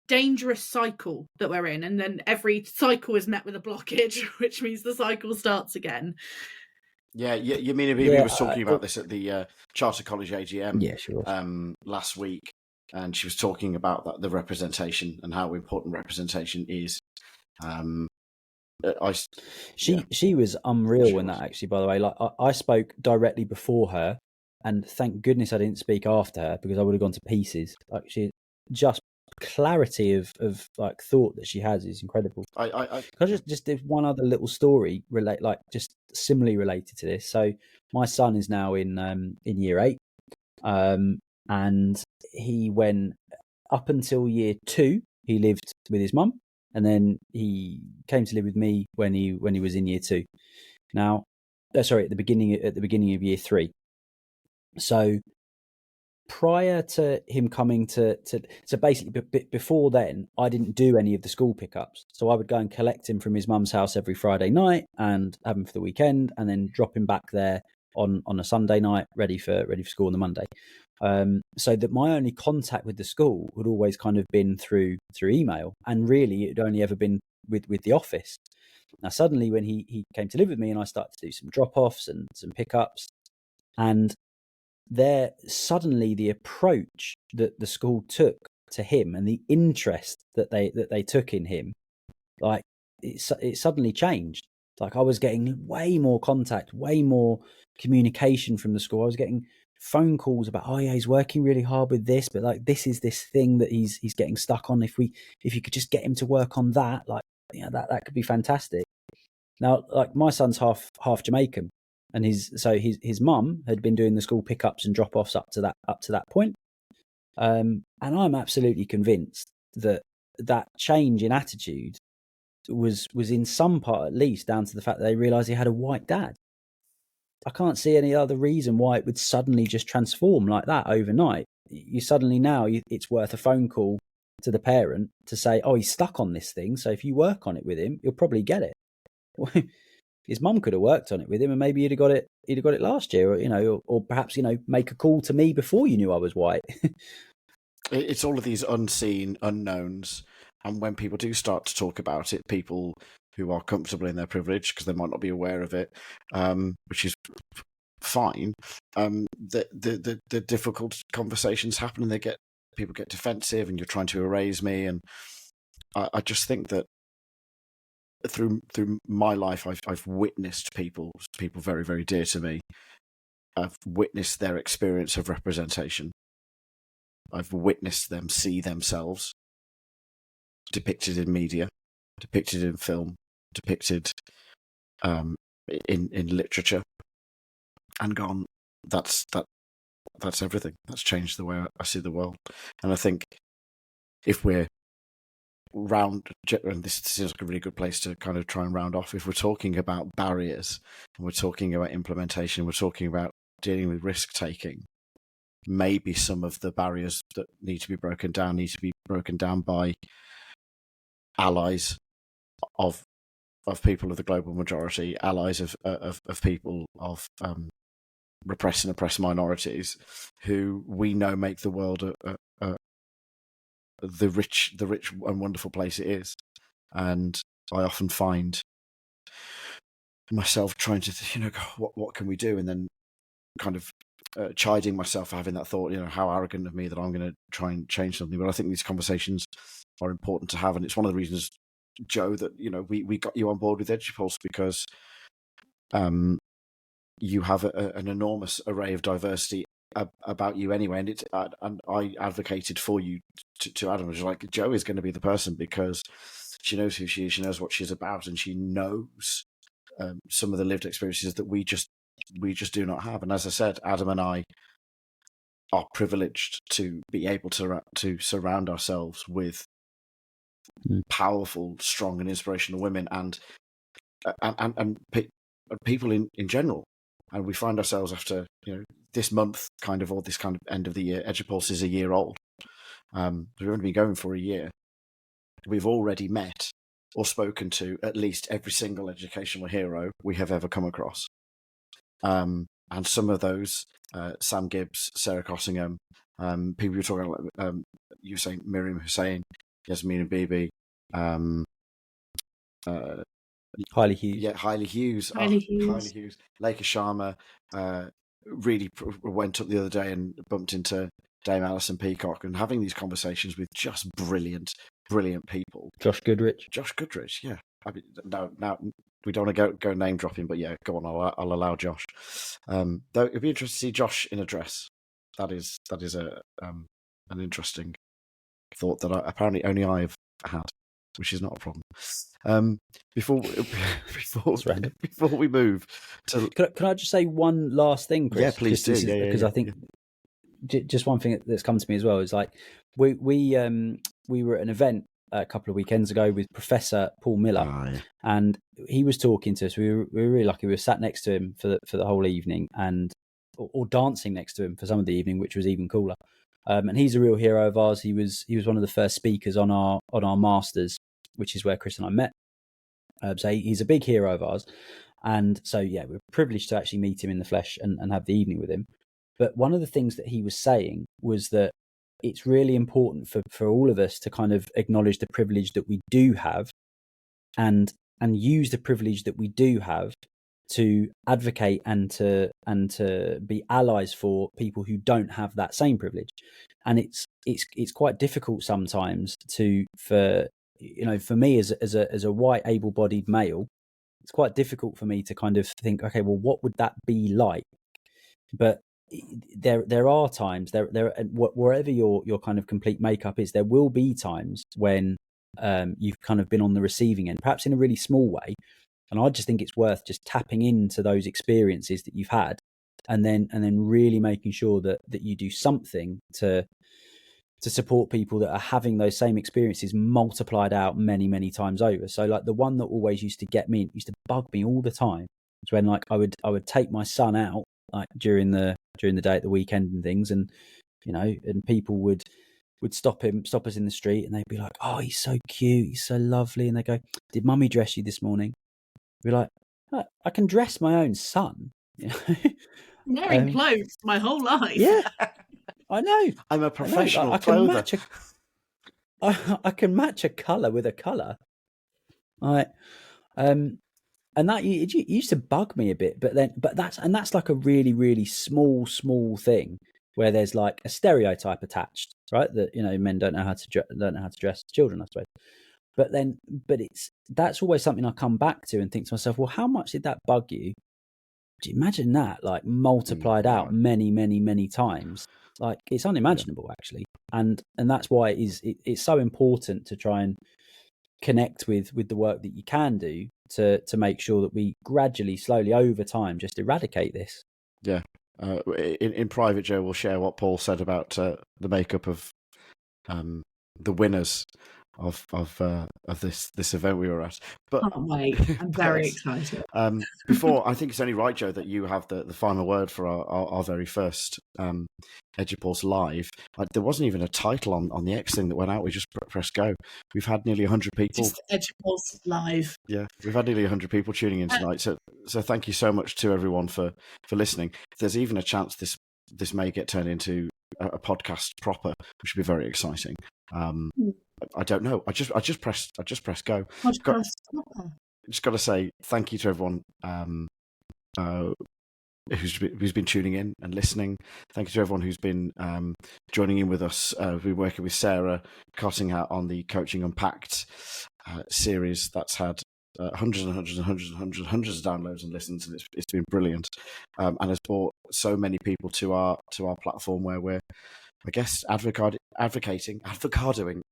dangerous cycle that we're in, and then every cycle is met with a blockage, which means the cycle starts again. Yeah, you mean we was talking about this at the Charter College AGM sure. Last week, and she was talking about the representation and how important representation is. She was unreal in that, actually, by the way. Like I spoke directly before her, and thank goodness I didn't speak after her, because I would have gone to pieces. Like, she just clarity of like thought that she has is incredible. I just did one other little story just similarly related to this. So my son is now in year 8, and he went up until year 2. He lived with his mum, and then he came to live with me when he was in year 2. Now, sorry, at the beginning of year 3. So prior to him coming to so basically before then, I didn't do any of the school pickups. So I would go and collect him from his mum's house every Friday night and have him for the weekend, and then drop him back there on a Sunday night, ready for school on the Monday. So that my only contact with the school had always kind of been through email, and really it had only ever been with the office. Now suddenly, when he came to live with me, and I started to do some drop-offs and some pickups, and there suddenly the approach that the school took to him and the interest that they took in him, like it suddenly changed. Like, I was getting way more contact, way more communication from the school. I was getting phone calls about, oh yeah, he's working really hard with this, but like this is this thing that he's getting stuck on. If you could just get him to work on that, like, yeah, that could be fantastic. Now, like, my son's half Jamaican, and his mum had been doing the school pickups and drop-offs up to that point. And I'm absolutely convinced that change in attitude was in some part at least down to the fact that they realised he had a white dad. I can't see any other reason why it would suddenly just transform like that overnight. You suddenly now it's worth a phone call to the parent to say, oh, he's stuck on this thing, so if you work on it with him, you'll probably get it. His mum could have worked on it with him, and maybe he'd have got it last year, or perhaps make a call to me before you knew I was white. It's all of these unseen unknowns, and when people do start to talk about it, people who are comfortable in their privilege, because they might not be aware of it, which is fine. The difficult conversations happen, and people get defensive, and you're trying to erase me. And I just think that through my life, I've witnessed people very, very dear to me. I've witnessed their experience of representation. I've witnessed them see themselves depicted in media, depicted in film, depicted in literature, and gone, that's everything. That's changed the way I see the world. And I think if we're and this seems like a really good place to kind of try and round off, if we're talking about barriers and we're talking about implementation, we're talking about dealing with risk taking, maybe some of the barriers that need to be broken down by allies of people of the global majority, allies of people of repressed and oppressed minorities, who we know make the world the rich and wonderful place it is. And I often find myself trying to what can we do, and then kind of chiding myself for having that thought, how arrogant of me that I'm going to try and change something. But I think these conversations are important to have, and it's one of the reasons, Joe, that we got you on board with EduPulse, because you have an enormous array of diversity about you anyway, and I advocated for you to Adam. I was like, Joe is going to be the person, because she knows who she is, she knows what she's about, and she knows some of the lived experiences that we just do not have. And as I said, Adam and I are privileged to be able to surround ourselves with powerful, strong, and inspirational women, and people in general. And we find ourselves after this month, or this kind of end of the year, EduPulse is a year old. We've only been going for a year. We've already met or spoken to at least every single educational hero we have ever come across. And some of those, Sam Gibbs, Sarah Cossingham, people you were talking about, you were saying Miriam Hussein, Yasmina Bibi, Hailey Hughes. Yeah, Hailey Hughes. Hailey Hughes. Laika Sharma really went up the other day and bumped into Dame Alison Peacock, and having these conversations with just brilliant people. Josh Goodrich. Yeah. I mean, now we don't want to go name dropping, but yeah, go on. I'll allow Josh. Though it'd be interesting to see Josh in a dress. That is an interesting thought that apparently only I've had, which is not a problem. Before we move to, can I just say one last thing, Chris? Yeah, please do. Because I think just one thing that's come to me as well is like we were at an event a couple of weekends ago with Professor Paul Miller, and he was talking to us. We were really lucky. We were sat next to him for the whole evening, and or dancing next to him for some of the evening, which was even cooler. And he's a real hero of ours. He was one of the first speakers on our masters, which is where Chris and I met. So he's a big hero of ours, and so yeah, we're privileged to actually meet him in the flesh and have the evening with him. But one of the things that he was saying was that it's really important for all of us to kind of acknowledge the privilege that we do have, and use the privilege that we do have to advocate and to be allies for people who don't have that same privilege. And it's quite difficult sometimes for me as a white able-bodied male, it's quite difficult for me to kind of think, okay, well, what would that be like? But there are times there wherever your kind of complete makeup is, there will be times when you've kind of been on the receiving end, perhaps in a really small way. And I just think it's worth just tapping into those experiences that you've had, and then really making sure that you do something to support people that are having those same experiences multiplied out many, many times over. So like the one that always used to get me, used to bug me all the time, was when like I would take my son out like during the day at the weekend and things, and and people would stop us in the street, and they'd be like, "Oh, he's so cute, he's so lovely," and they go, "Did Mummy dress you this morning?" We're like, I can dress my own son. Wearing clothes my whole life. Yeah, I know. I'm a professional clother. I can match a colour with a colour. And that it used to bug me a bit, but that's like a really, really small thing where there's like a stereotype attached, right? That men don't know how to dress children, I suppose. But that's always something I come back to and think to myself, well, how much did that bug you? Do you imagine that like multiplied out many, many, many times? Like it's unimaginable actually. And that's why it's so important to try and connect with the work that you can do to make sure that we gradually, slowly over time just eradicate this. Yeah. In private, Joe will share what Paul said about the makeup of the winners of this event we were at. But can't wait. I'm very excited. Before, I think it's only right, Joe, that you have the final word for our very first EduPulse Live. There wasn't even a title on the X thing that went out. We just pressed go. We've had nearly 100 people. Just EduPulse Live. Yeah, we've had nearly 100 people tuning in tonight. So thank you so much to everyone for listening. If there's even a chance this may get turned into a podcast proper, which would be very exciting. I don't know. I just pressed go. Just got to say thank you to everyone who's been tuning in and listening. Thank you to everyone who's been joining in with us. We've been working with Sarah Cotting out on the Coaching Unpacked series that's had hundreds of downloads and listens, and it's been brilliant, and has brought so many people to our platform where we're, I guess, advocating.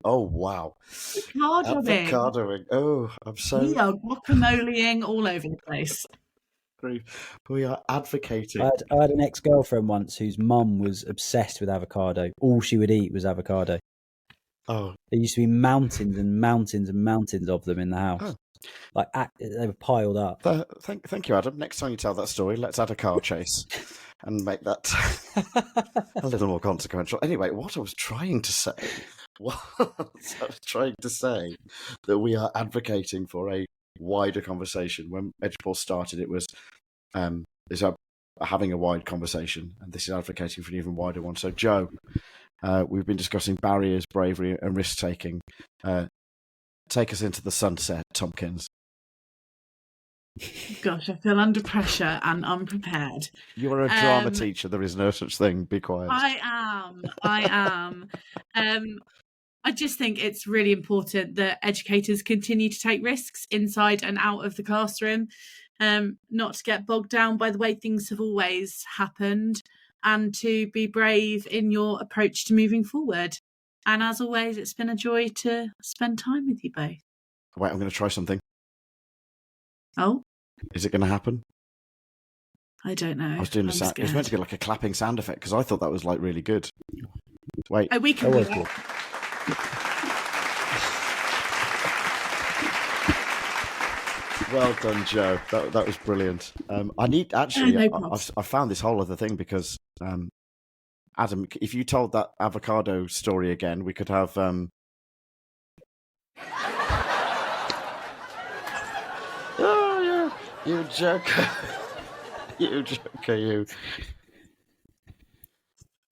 Oh, wow. Avocadoing. Oh, I'm so... We are guacamoleing all over the place. We are advocating. I had an ex-girlfriend once whose mum was obsessed with avocado. All she would eat was avocado. Oh. There used to be mountains and mountains and mountains of them in the house. Oh. Like they were piled up. Thank you, Adam. Next time you tell that story, let's add a car chase and make that a little more consequential. Anyway, what I was trying to say that we are advocating for a wider conversation. When EduPulse started, it was having a wide conversation, and this is advocating for an even wider one. So, Joe, we've been discussing barriers, bravery, and risk-taking. Take us into the sunset, Tompkins. Gosh, I feel under pressure and unprepared. You are a drama teacher. There is no such thing. Be quiet. I am. I just think it's really important that educators continue to take risks inside and out of the classroom, not to get bogged down by the way things have always happened, and to be brave in your approach to moving forward. And as always, it's been a joy to spend time with you both. Wait, I'm going to try something. Oh, Is it going to happen? I don't know. I was doing a sound. It was meant to be like a clapping sound effect because I thought that was like really good. Wait. Oh, we can do that. Well done, Joe. That was brilliant. I need actually. No I found this whole other thing because Adam, if you told that avocado story again, we could have. Oh yeah, you joker, you joker, you.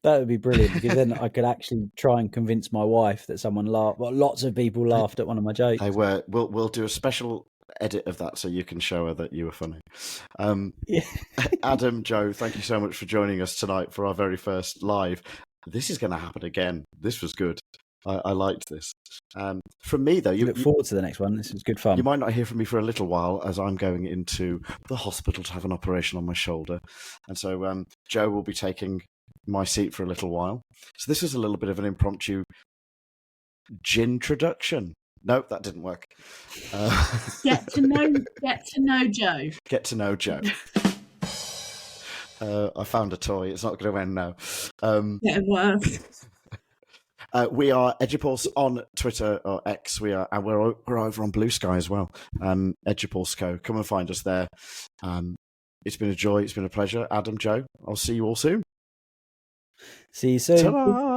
That would be brilliant because then I could actually try and convince my wife that someone laughed. Well, lots of people laughed at one of my jokes. They were. We'll do a special edit of that so you can show her that you were funny. Yeah. Adam, Joe, thank you so much for joining us tonight for our very first live. This is going to happen again. This was good. I liked this. From me, though, you look forward to the next one. This was good fun. You might not hear from me for a little while as I'm going into the hospital to have an operation on my shoulder. And so Joe will be taking my seat for a little while. So this was a little bit of an impromptu gin-troduction. Nope, that didn't work. Get to know Joe. Get to know Joe. I found a toy. It's not going to end now. It works. We are Edupulse on Twitter or X. We're over on Blue Sky as well. Edupulse Co. Come and find us there. It's been a joy. It's been a pleasure. Adam, Joe, I'll see you all soon. See you soon. Ta-da!